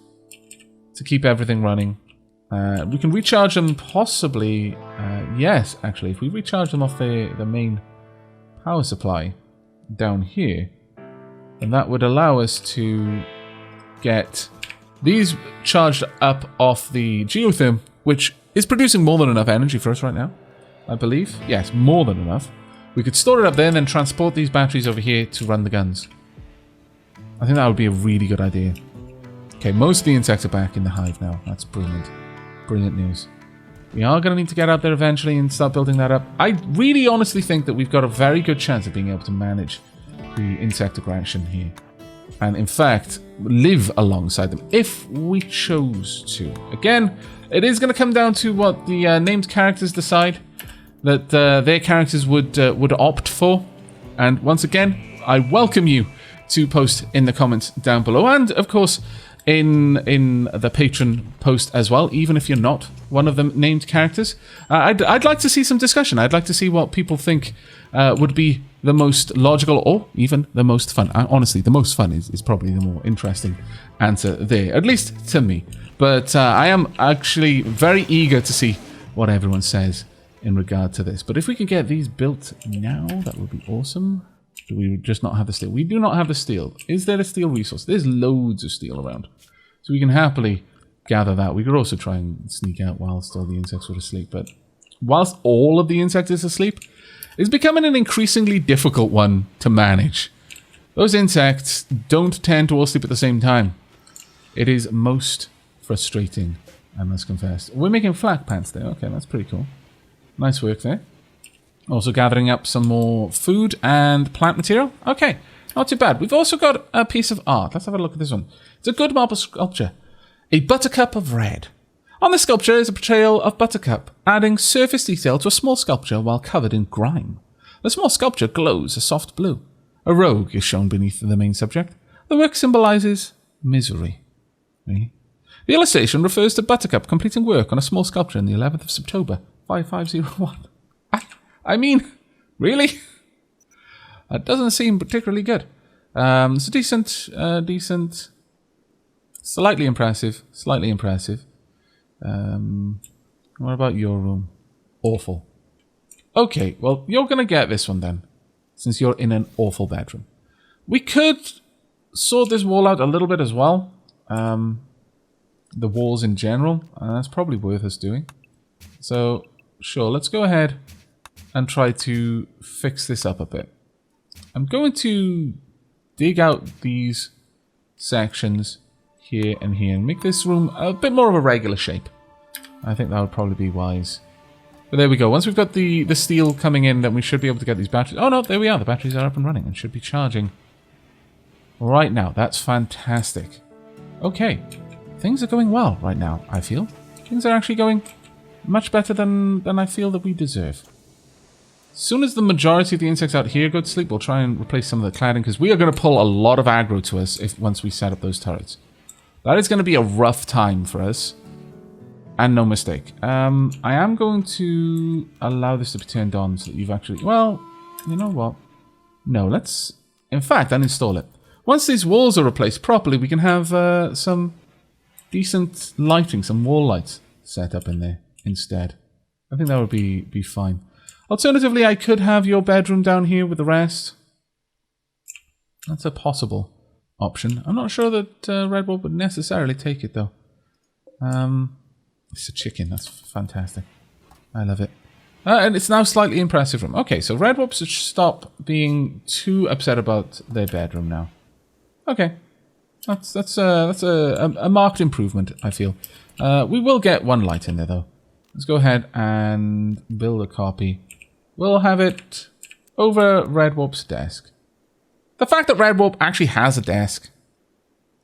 to keep everything running. We can recharge them possibly... yes, actually, if we recharge them off the main power supply down here, then that would allow us to get these charged up off the geotherm, which is producing more than enough energy for us right now, I believe. Yes, more than enough. We could store it up there and then transport these batteries over here to run the guns. I think that would be a really good idea. Okay, most of the insects are back in the hive now. That's brilliant. Brilliant news. We are going to need to get out there eventually and start building that up. I really honestly think that we've got a very good chance of being able to manage the insect aggression here. And in fact, live alongside them if we chose to. Again, it is going to come down to what the named characters decide that their characters would opt for. And once again, I welcome you to post in the comments down below, and of course in the patron post as well, even if you're not one of the named characters. I'd like to see some discussion. I'd like to see what people think would be the most logical or even the most fun. Honestly, the most fun is probably the more interesting answer there, at least to me. But I am actually very eager to see what everyone says in regard to this. But if we could get these built now, that would be awesome. Do we just not have the steel? We do not have the steel. Is there a steel resource? There's loads of steel around. So we can happily gather that. We could also try and sneak out whilst all the insects were asleep. But whilst all of the insects is asleep, it's becoming an increasingly difficult one to manage. Those insects don't tend to all sleep at the same time. It is most frustrating, I must confess. We're making flak pants there. Okay, that's pretty cool. Nice work there. Also gathering up some more food and plant material. Okay, not too bad. We've also got a piece of art. Let's have a look at this one. It's a good marble sculpture. A buttercup of red. On the sculpture is a portrayal of Buttercup, adding surface detail to a small sculpture while covered in grime. The small sculpture glows a soft blue. A rogue is shown beneath the main subject. The work symbolizes misery. Really? The illustration refers to Buttercup completing work on a small sculpture on the 11th of September, 5501. I mean, really? That doesn't seem particularly good. It's decent. Slightly impressive. What about your room? Awful. Okay, well, you're going to get this one then, since you're in an awful bedroom. We could sort this wall out a little bit as well. The walls in general, that's probably worth us doing. So, sure, let's go ahead and try to fix this up a bit. I'm going to dig out these sections here and here and make this room a bit more of a regular shape. I think that would probably be wise. But there we go. Once we've got the steel coming in, then we should be able to get these batteries. Oh no, there we are. The batteries are up and running and should be charging right now. That's fantastic. Okay. Things are going well right now, I feel. Things are actually going much better than I feel that we deserve. As soon as the majority of the insects out here go to sleep, we'll try and replace some of the cladding, because we are going to pull a lot of aggro to us once we set up those turrets. That is going to be a rough time for us. And no mistake. I am going to allow this to be turned on so that you've actually... Well, you know what? No, let's... In fact, uninstall it. Once these walls are replaced properly, we can have some decent lighting, some wall lights set up in there instead. I think that would be fine. Alternatively, I could have your bedroom down here with the rest. That's a possible option. I'm not sure that Redwolf would necessarily take it, though. It's a chicken. That's fantastic. I love it. And it's now slightly impressive room. Okay, so Redwolf should stop being too upset about their bedroom now. Okay. That's a marked improvement, I feel. We will get one light in there, though. Let's go ahead and build a copy. We'll have it over Redwolf's desk. The fact that Redwolf actually has a desk.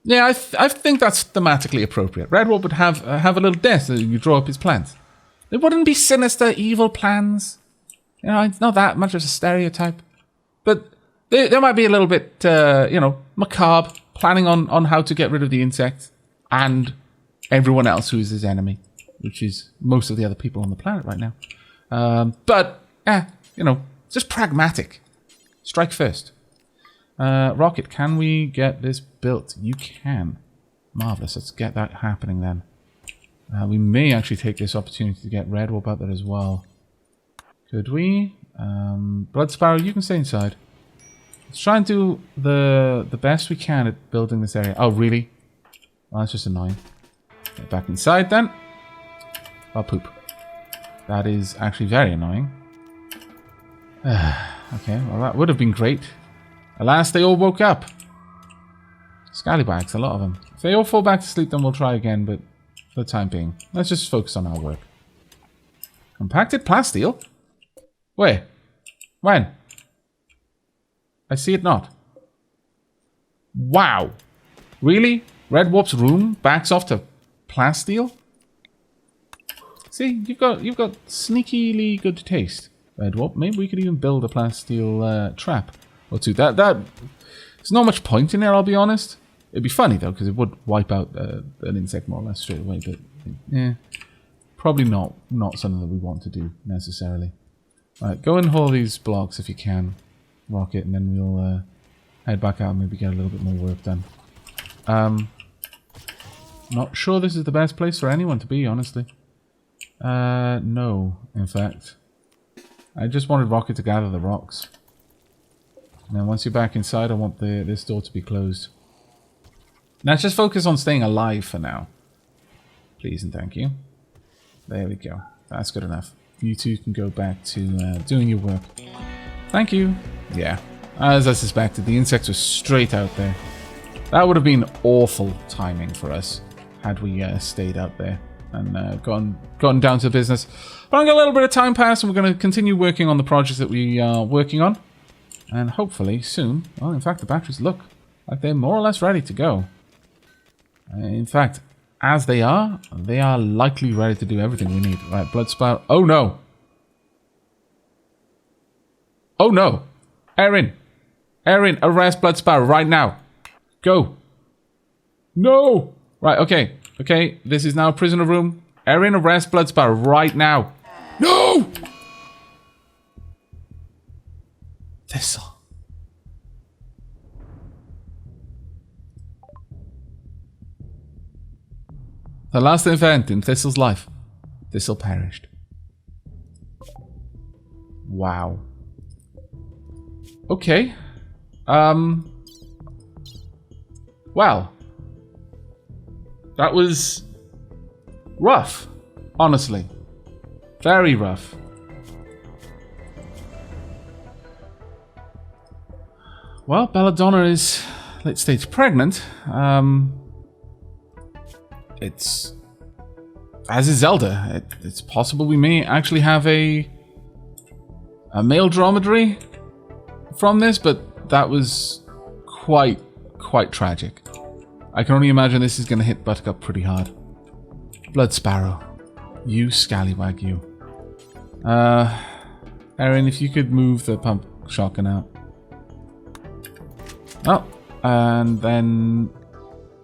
Yeah, I think that's thematically appropriate. Redwolf would have a little desk that you draw up his plans. It wouldn't be sinister, evil plans. You know, it's not that much of a stereotype. But there might be a little bit, you know, macabre, planning on how to get rid of the insect and everyone else who is his enemy, which is most of the other people on the planet right now. But, you know, just pragmatic. Strike first. Rocket, can we get this built? You can. Marvelous. Let's get that happening then. We may actually take this opportunity to get Red Warp out there as well. Could we? Blood Sparrow, you can stay inside. Let's try and do the best we can at building this area. Oh, really? Well, that's just annoying. Get back inside then. Oh, poop. That is actually very annoying. Okay, well that would have been great. Alas, they all woke up. Scallybags, a lot of them. If they all fall back to sleep, then we'll try again, but for the time being, let's just focus on our work. Compacted plasteel? Where? When? I see it not. Wow. Really? Red Warp's room backs off to plasteel? See, you've got sneakily good taste, Red Warp. Maybe we could even build a plasteel trap or two. There's not much point in there, I'll be honest. It'd be funny though, because it would wipe out an insect more or less straight away. But yeah, probably not something that we want to do necessarily. All right, go and haul these blocks if you can, Rocket, and then we'll head back out and maybe get a little bit more work done. Not sure this is the best place for anyone to be, honestly. No, in fact. I just wanted Rocket to gather the rocks. And then once you're back inside, I want this door to be closed. Now, let's just focus on staying alive for now. Please and thank you. There we go. That's good enough. You two can go back to doing your work. Thank you. Yeah. As I suspected, the insects were straight out there. That would have been awful timing for us had we stayed out there and gotten down to business. But I'm going to let a little bit of time pass and we're going to continue working on the projects that we are working on. And hopefully soon, well, in fact, the batteries look like they're more or less ready to go. In fact, as they are likely ready to do everything we need. Right, blood spout. Oh no! Oh no! Erin! Erin, arrest blood spout right now! Go! No! Right, okay. Okay, this is now a prisoner room. Erin, arrest blood spout right now! No! Thistle. The last event in Thistle's life. Thistle perished. Wow. Okay. Well. That was rough, honestly. Very rough. Well, Belladonna is late stage pregnant. It's, as is Zelda, it's possible we may actually have a male dromedary from this, but that was quite tragic. I can only imagine this is going to hit Buttercup pretty hard. Blood Sparrow, you scallywag, you. Erin, if you could move the pump shotgun out. Oh, and then,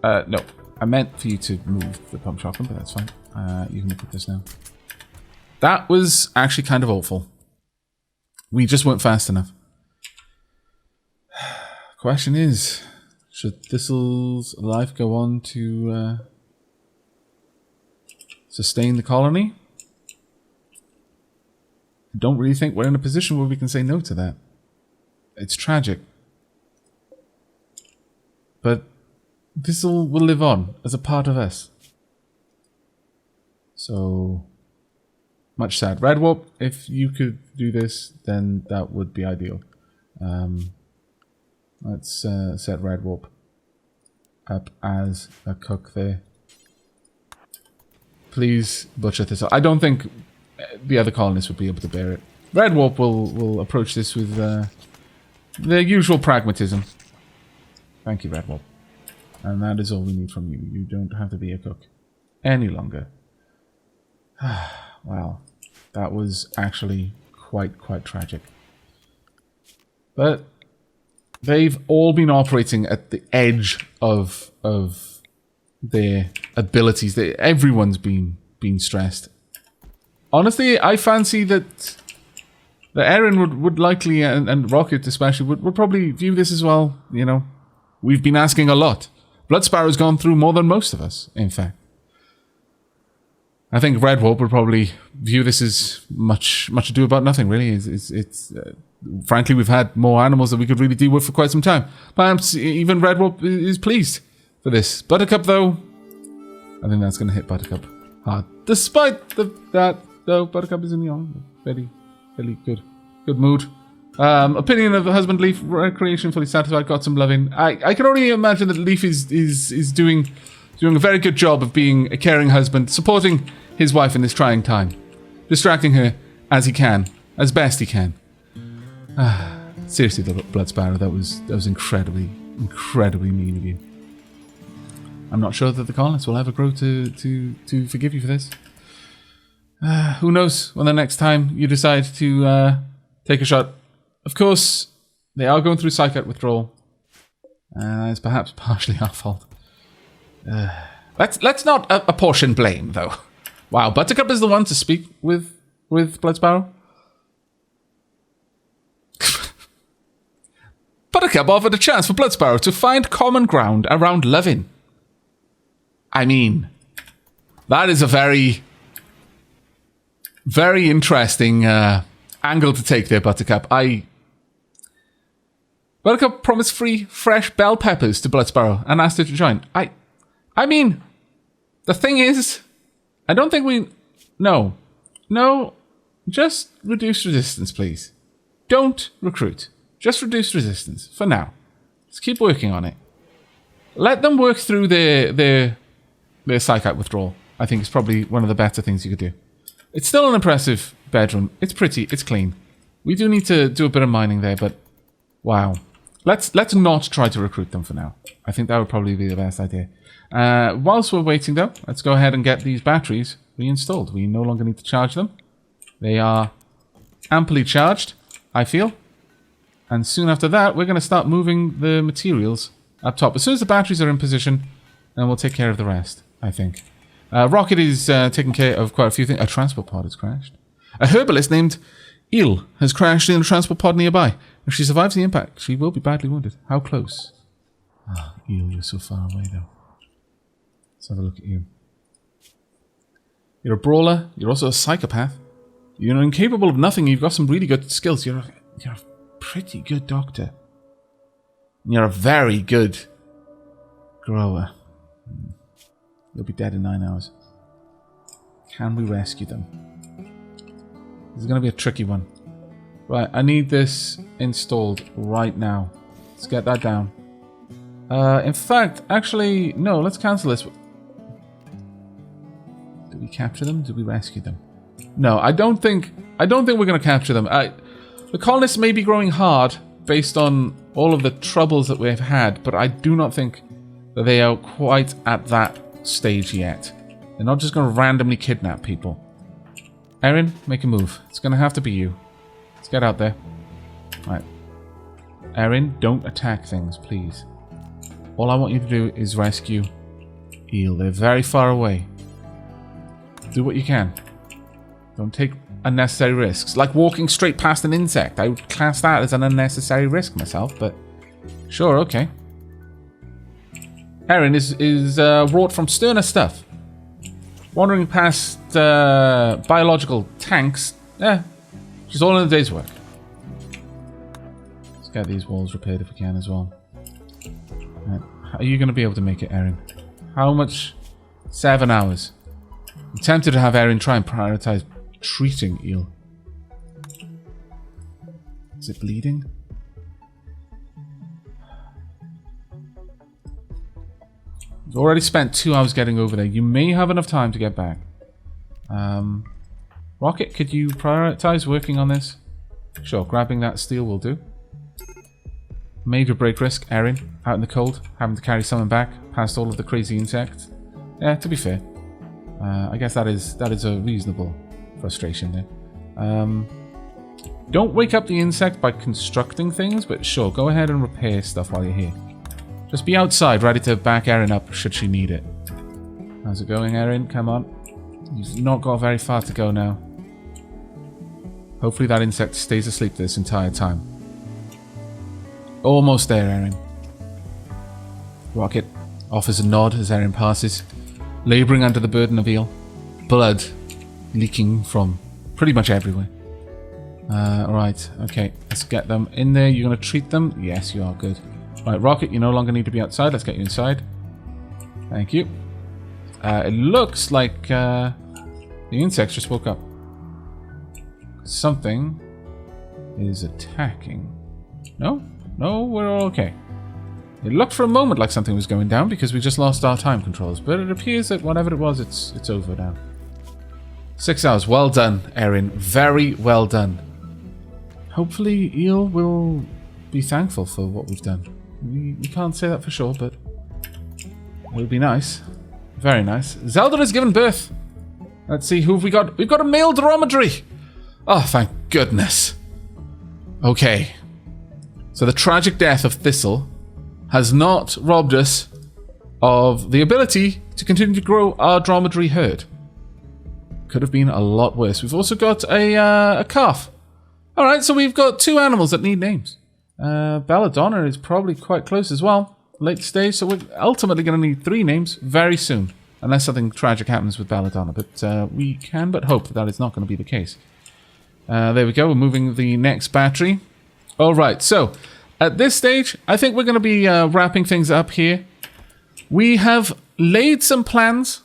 no. I meant for you to move the pump shotgun, but that's fine. You can look at this now. That was actually kind of awful. We just weren't fast enough. Question is, should Thistle's life go on to sustain the colony? I don't really think we're in a position where we can say no to that. It's tragic. But Thistle will live on as a part of us. So much sad. Red Warp, if you could do this, then that would be ideal. Let's set Red Warp up as a cook there. Please butcher Thistle. I don't think the other colonists would be able to bear it. Red Warp will approach this with the usual pragmatism. Thank you, Red Warp. And that is all we need from you. You don't have to be a cook any longer. Wow. That was actually quite tragic. But they've all been operating at the edge of their abilities. Everyone's been stressed. Honestly, I fancy that Erin would likely, and Rocket especially, would probably view this as well. You know, we've been asking a lot. Blood Sparrow's gone through more than most of us, in fact. I think Redwolf would probably view this as much ado about nothing, really. Frankly, we've had more animals that we could really deal with for quite some time. Perhaps even Redwolf is pleased for this. Buttercup, though, I think that's going to hit Buttercup hard. Despite that, though, Buttercup is in the very good mood. Opinion of the husband, Leaf, recreation fully satisfied, got some loving. I can only imagine that Leaf is doing a very good job of being a caring husband, supporting his wife in this trying time, distracting her as he can, as best he can. Seriously, Blood Sparrow, that was incredibly mean of you. I'm not sure that the colonists will ever grow to forgive you for this. Who knows when the next time you decide to take a shot. Of course, they are going through psychic withdrawal. It's perhaps partially our fault. Let's not apportion blame, though. Wow, Buttercup is the one to speak with Blood Sparrow. Buttercup offered a chance for Blood Sparrow to find common ground around loving. I mean, that is a very, very interesting angle to take there, Buttercup. Buttercup promised free, fresh bell peppers to Blood Sparrow and asked her to join. I mean, the thing is, I don't think we... No, just reduce resistance, please. Don't recruit. Just reduce resistance, for now. Let's keep working on it. Let them work through their psychic withdrawal. I think it's probably one of the better things you could do. It's still an impressive bedroom. It's pretty, it's clean. We do need to do a bit of mining there, but... Wow. Let's not try to recruit them for now. I think that would probably be the best idea. Whilst we're waiting, though, let's go ahead and get these batteries reinstalled. We no longer need to charge them. They are amply charged, I feel. And soon after that, we're going to start moving the materials up top. As soon as the batteries are in position, then we'll take care of the rest, I think. Rocket is taking care of quite a few things. A transport pod has crashed. A herbalist named Eel has crashed in a transport pod nearby. If she survives the impact, she will be badly wounded. How close? Ah, Eel, you're so far away, though. Let's have a look at you. You're a brawler. You're also a psychopath. You're incapable of nothing. You've got some really good skills. You're a pretty good doctor. You're a very good grower. You'll be dead in 9 hours. Can we rescue them? This is going to be a tricky one. Right, I need this installed right now. Let's get that down. In fact, actually, no, let's cancel this. Did we capture them? Did we rescue them? No, I don't think we're going to capture them. The colonists may be growing hard based on all of the troubles that we've had, but I do not think that they are quite at that stage yet. They're not just going to randomly kidnap people. Erin, make a move. It's going to have to be you. Let's get out there. Right. Erin, don't attack things, please. All I want you to do is rescue Eel. They're very far away. Do what you can. Don't take unnecessary risks. Like walking straight past an insect. I would class that as an unnecessary risk myself, but sure, okay. Erin is wrought from sterner stuff. Wandering past biological tanks. Yeah, she's all in a day's work. Let's get these walls repaired if we can as well. Right. Are you going to be able to make it, Erin? How much? 7 hours. I'm tempted to have Erin try and prioritize treating Eel. Is it bleeding? You've already spent 2 hours getting over there. You may have enough time to get back. Rocket, could you prioritize working on this? Sure, grabbing that steel will do. Major break risk, Erin, out in the cold, having to carry someone back past all of the crazy insects. Yeah, to be fair. I guess that is a reasonable frustration there. Don't wake up the insect by constructing things, but sure, go ahead and repair stuff while you're here. Just be outside, ready to back Erin up should she need it. How's it going, Erin? Come on. You've not got very far to go now. Hopefully that insect stays asleep this entire time. Almost there, Erin. Rocket offers a nod as Erin passes, labouring under the burden of eel. Blood leaking from pretty much everywhere. Alright, okay, let's get them in there. You're going to treat them? Yes, you are, good. Right, Rocket, you no longer need to be outside. Let's get you inside. Thank you. It looks like the insects just woke up. Something is attacking. No? No, we're all okay. It looked for a moment like something was going down because we just lost our time controls, but it appears that whatever it was, it's over now. 6 hours. Well done, Erin. Very well done. Hopefully Eel will be thankful for what we've done. We can't say that for sure, but it would be nice. Very nice. Zelda has given birth. Let's see, who have we got? We've got a male dromedary. Oh, thank goodness. Okay. So the tragic death of Thistle has not robbed us of the ability to continue to grow our dromedary herd. Could have been a lot worse. We've also got a calf. Alright, so we've got 2 animals that need names. Belladonna is probably quite close as well. Late stage, so we're ultimately going to need 3 names very soon. Unless something tragic happens with Belladonna. But we can but hope that that is not going to be the case. There we go, we're moving the next battery. Alright, so at this stage, I think we're going to be wrapping things up here. We have laid some plans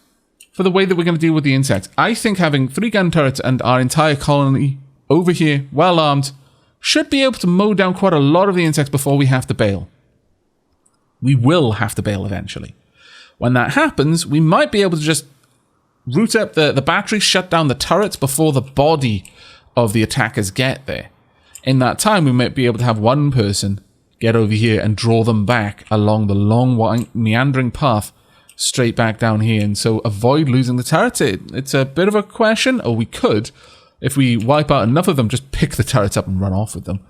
for the way that we're going to deal with the insects. I think having 3 gun turrets and our entire colony over here, well armed, should be able to mow down quite a lot of the insects before we have to bail. We will have to bail eventually. When that happens, we might be able to just root up the battery, shut down the turrets before the body of the attackers get there. In that time, we might be able to have one person get over here and draw them back along the long, meandering path straight back down here, and so avoid losing the turrets. It's a bit of a question, or we could, if we wipe out enough of them, just pick the turrets up and run off with them.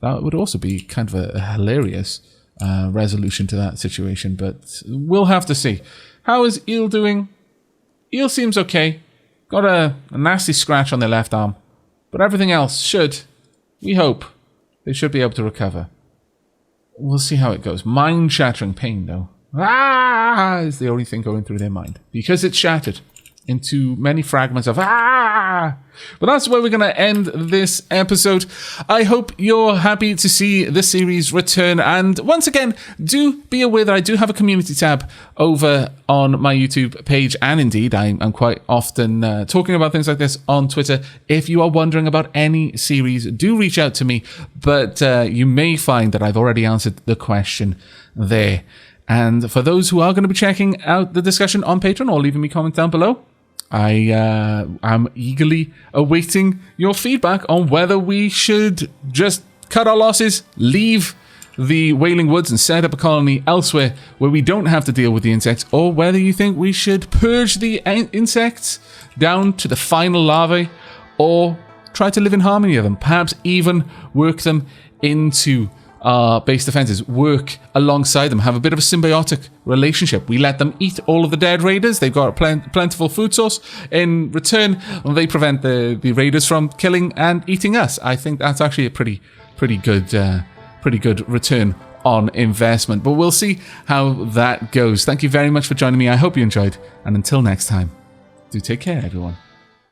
That would also be kind of a hilarious resolution to that situation, but we'll have to see. How is Eel doing? Eel seems okay. Got a nasty scratch on their left arm, but everything else should, we hope, they should be able to recover. We'll see how it goes. Mind-shattering pain, though. Ah, is the only thing going through their mind. Because it's shattered into many fragments of ah. But that's where we're going to end this episode. I hope you're happy to see this series return. And once again, do be aware that I do have a community tab over on my YouTube page. And indeed, I'm quite often talking about things like this on Twitter. If you are wondering about any series, do reach out to me. But you may find that I've already answered the question there. And for those who are going to be checking out the discussion on Patreon or leaving me comments down below, I am eagerly awaiting your feedback on whether we should just cut our losses, leave the Wailing Woods and set up a colony elsewhere where we don't have to deal with the insects, or whether you think we should purge the insects down to the final larvae, or try to live in harmony with them, perhaps even work them into our base defenses, work alongside them, have a bit of a symbiotic relationship. We let them eat all of the dead raiders. They've got a plentiful food source. In return, they prevent the raiders from killing and eating us. I think that's actually a pretty good return on investment. But we'll see how that goes. Thank you very much for joining me. I hope you enjoyed. And until next time, do take care, everyone.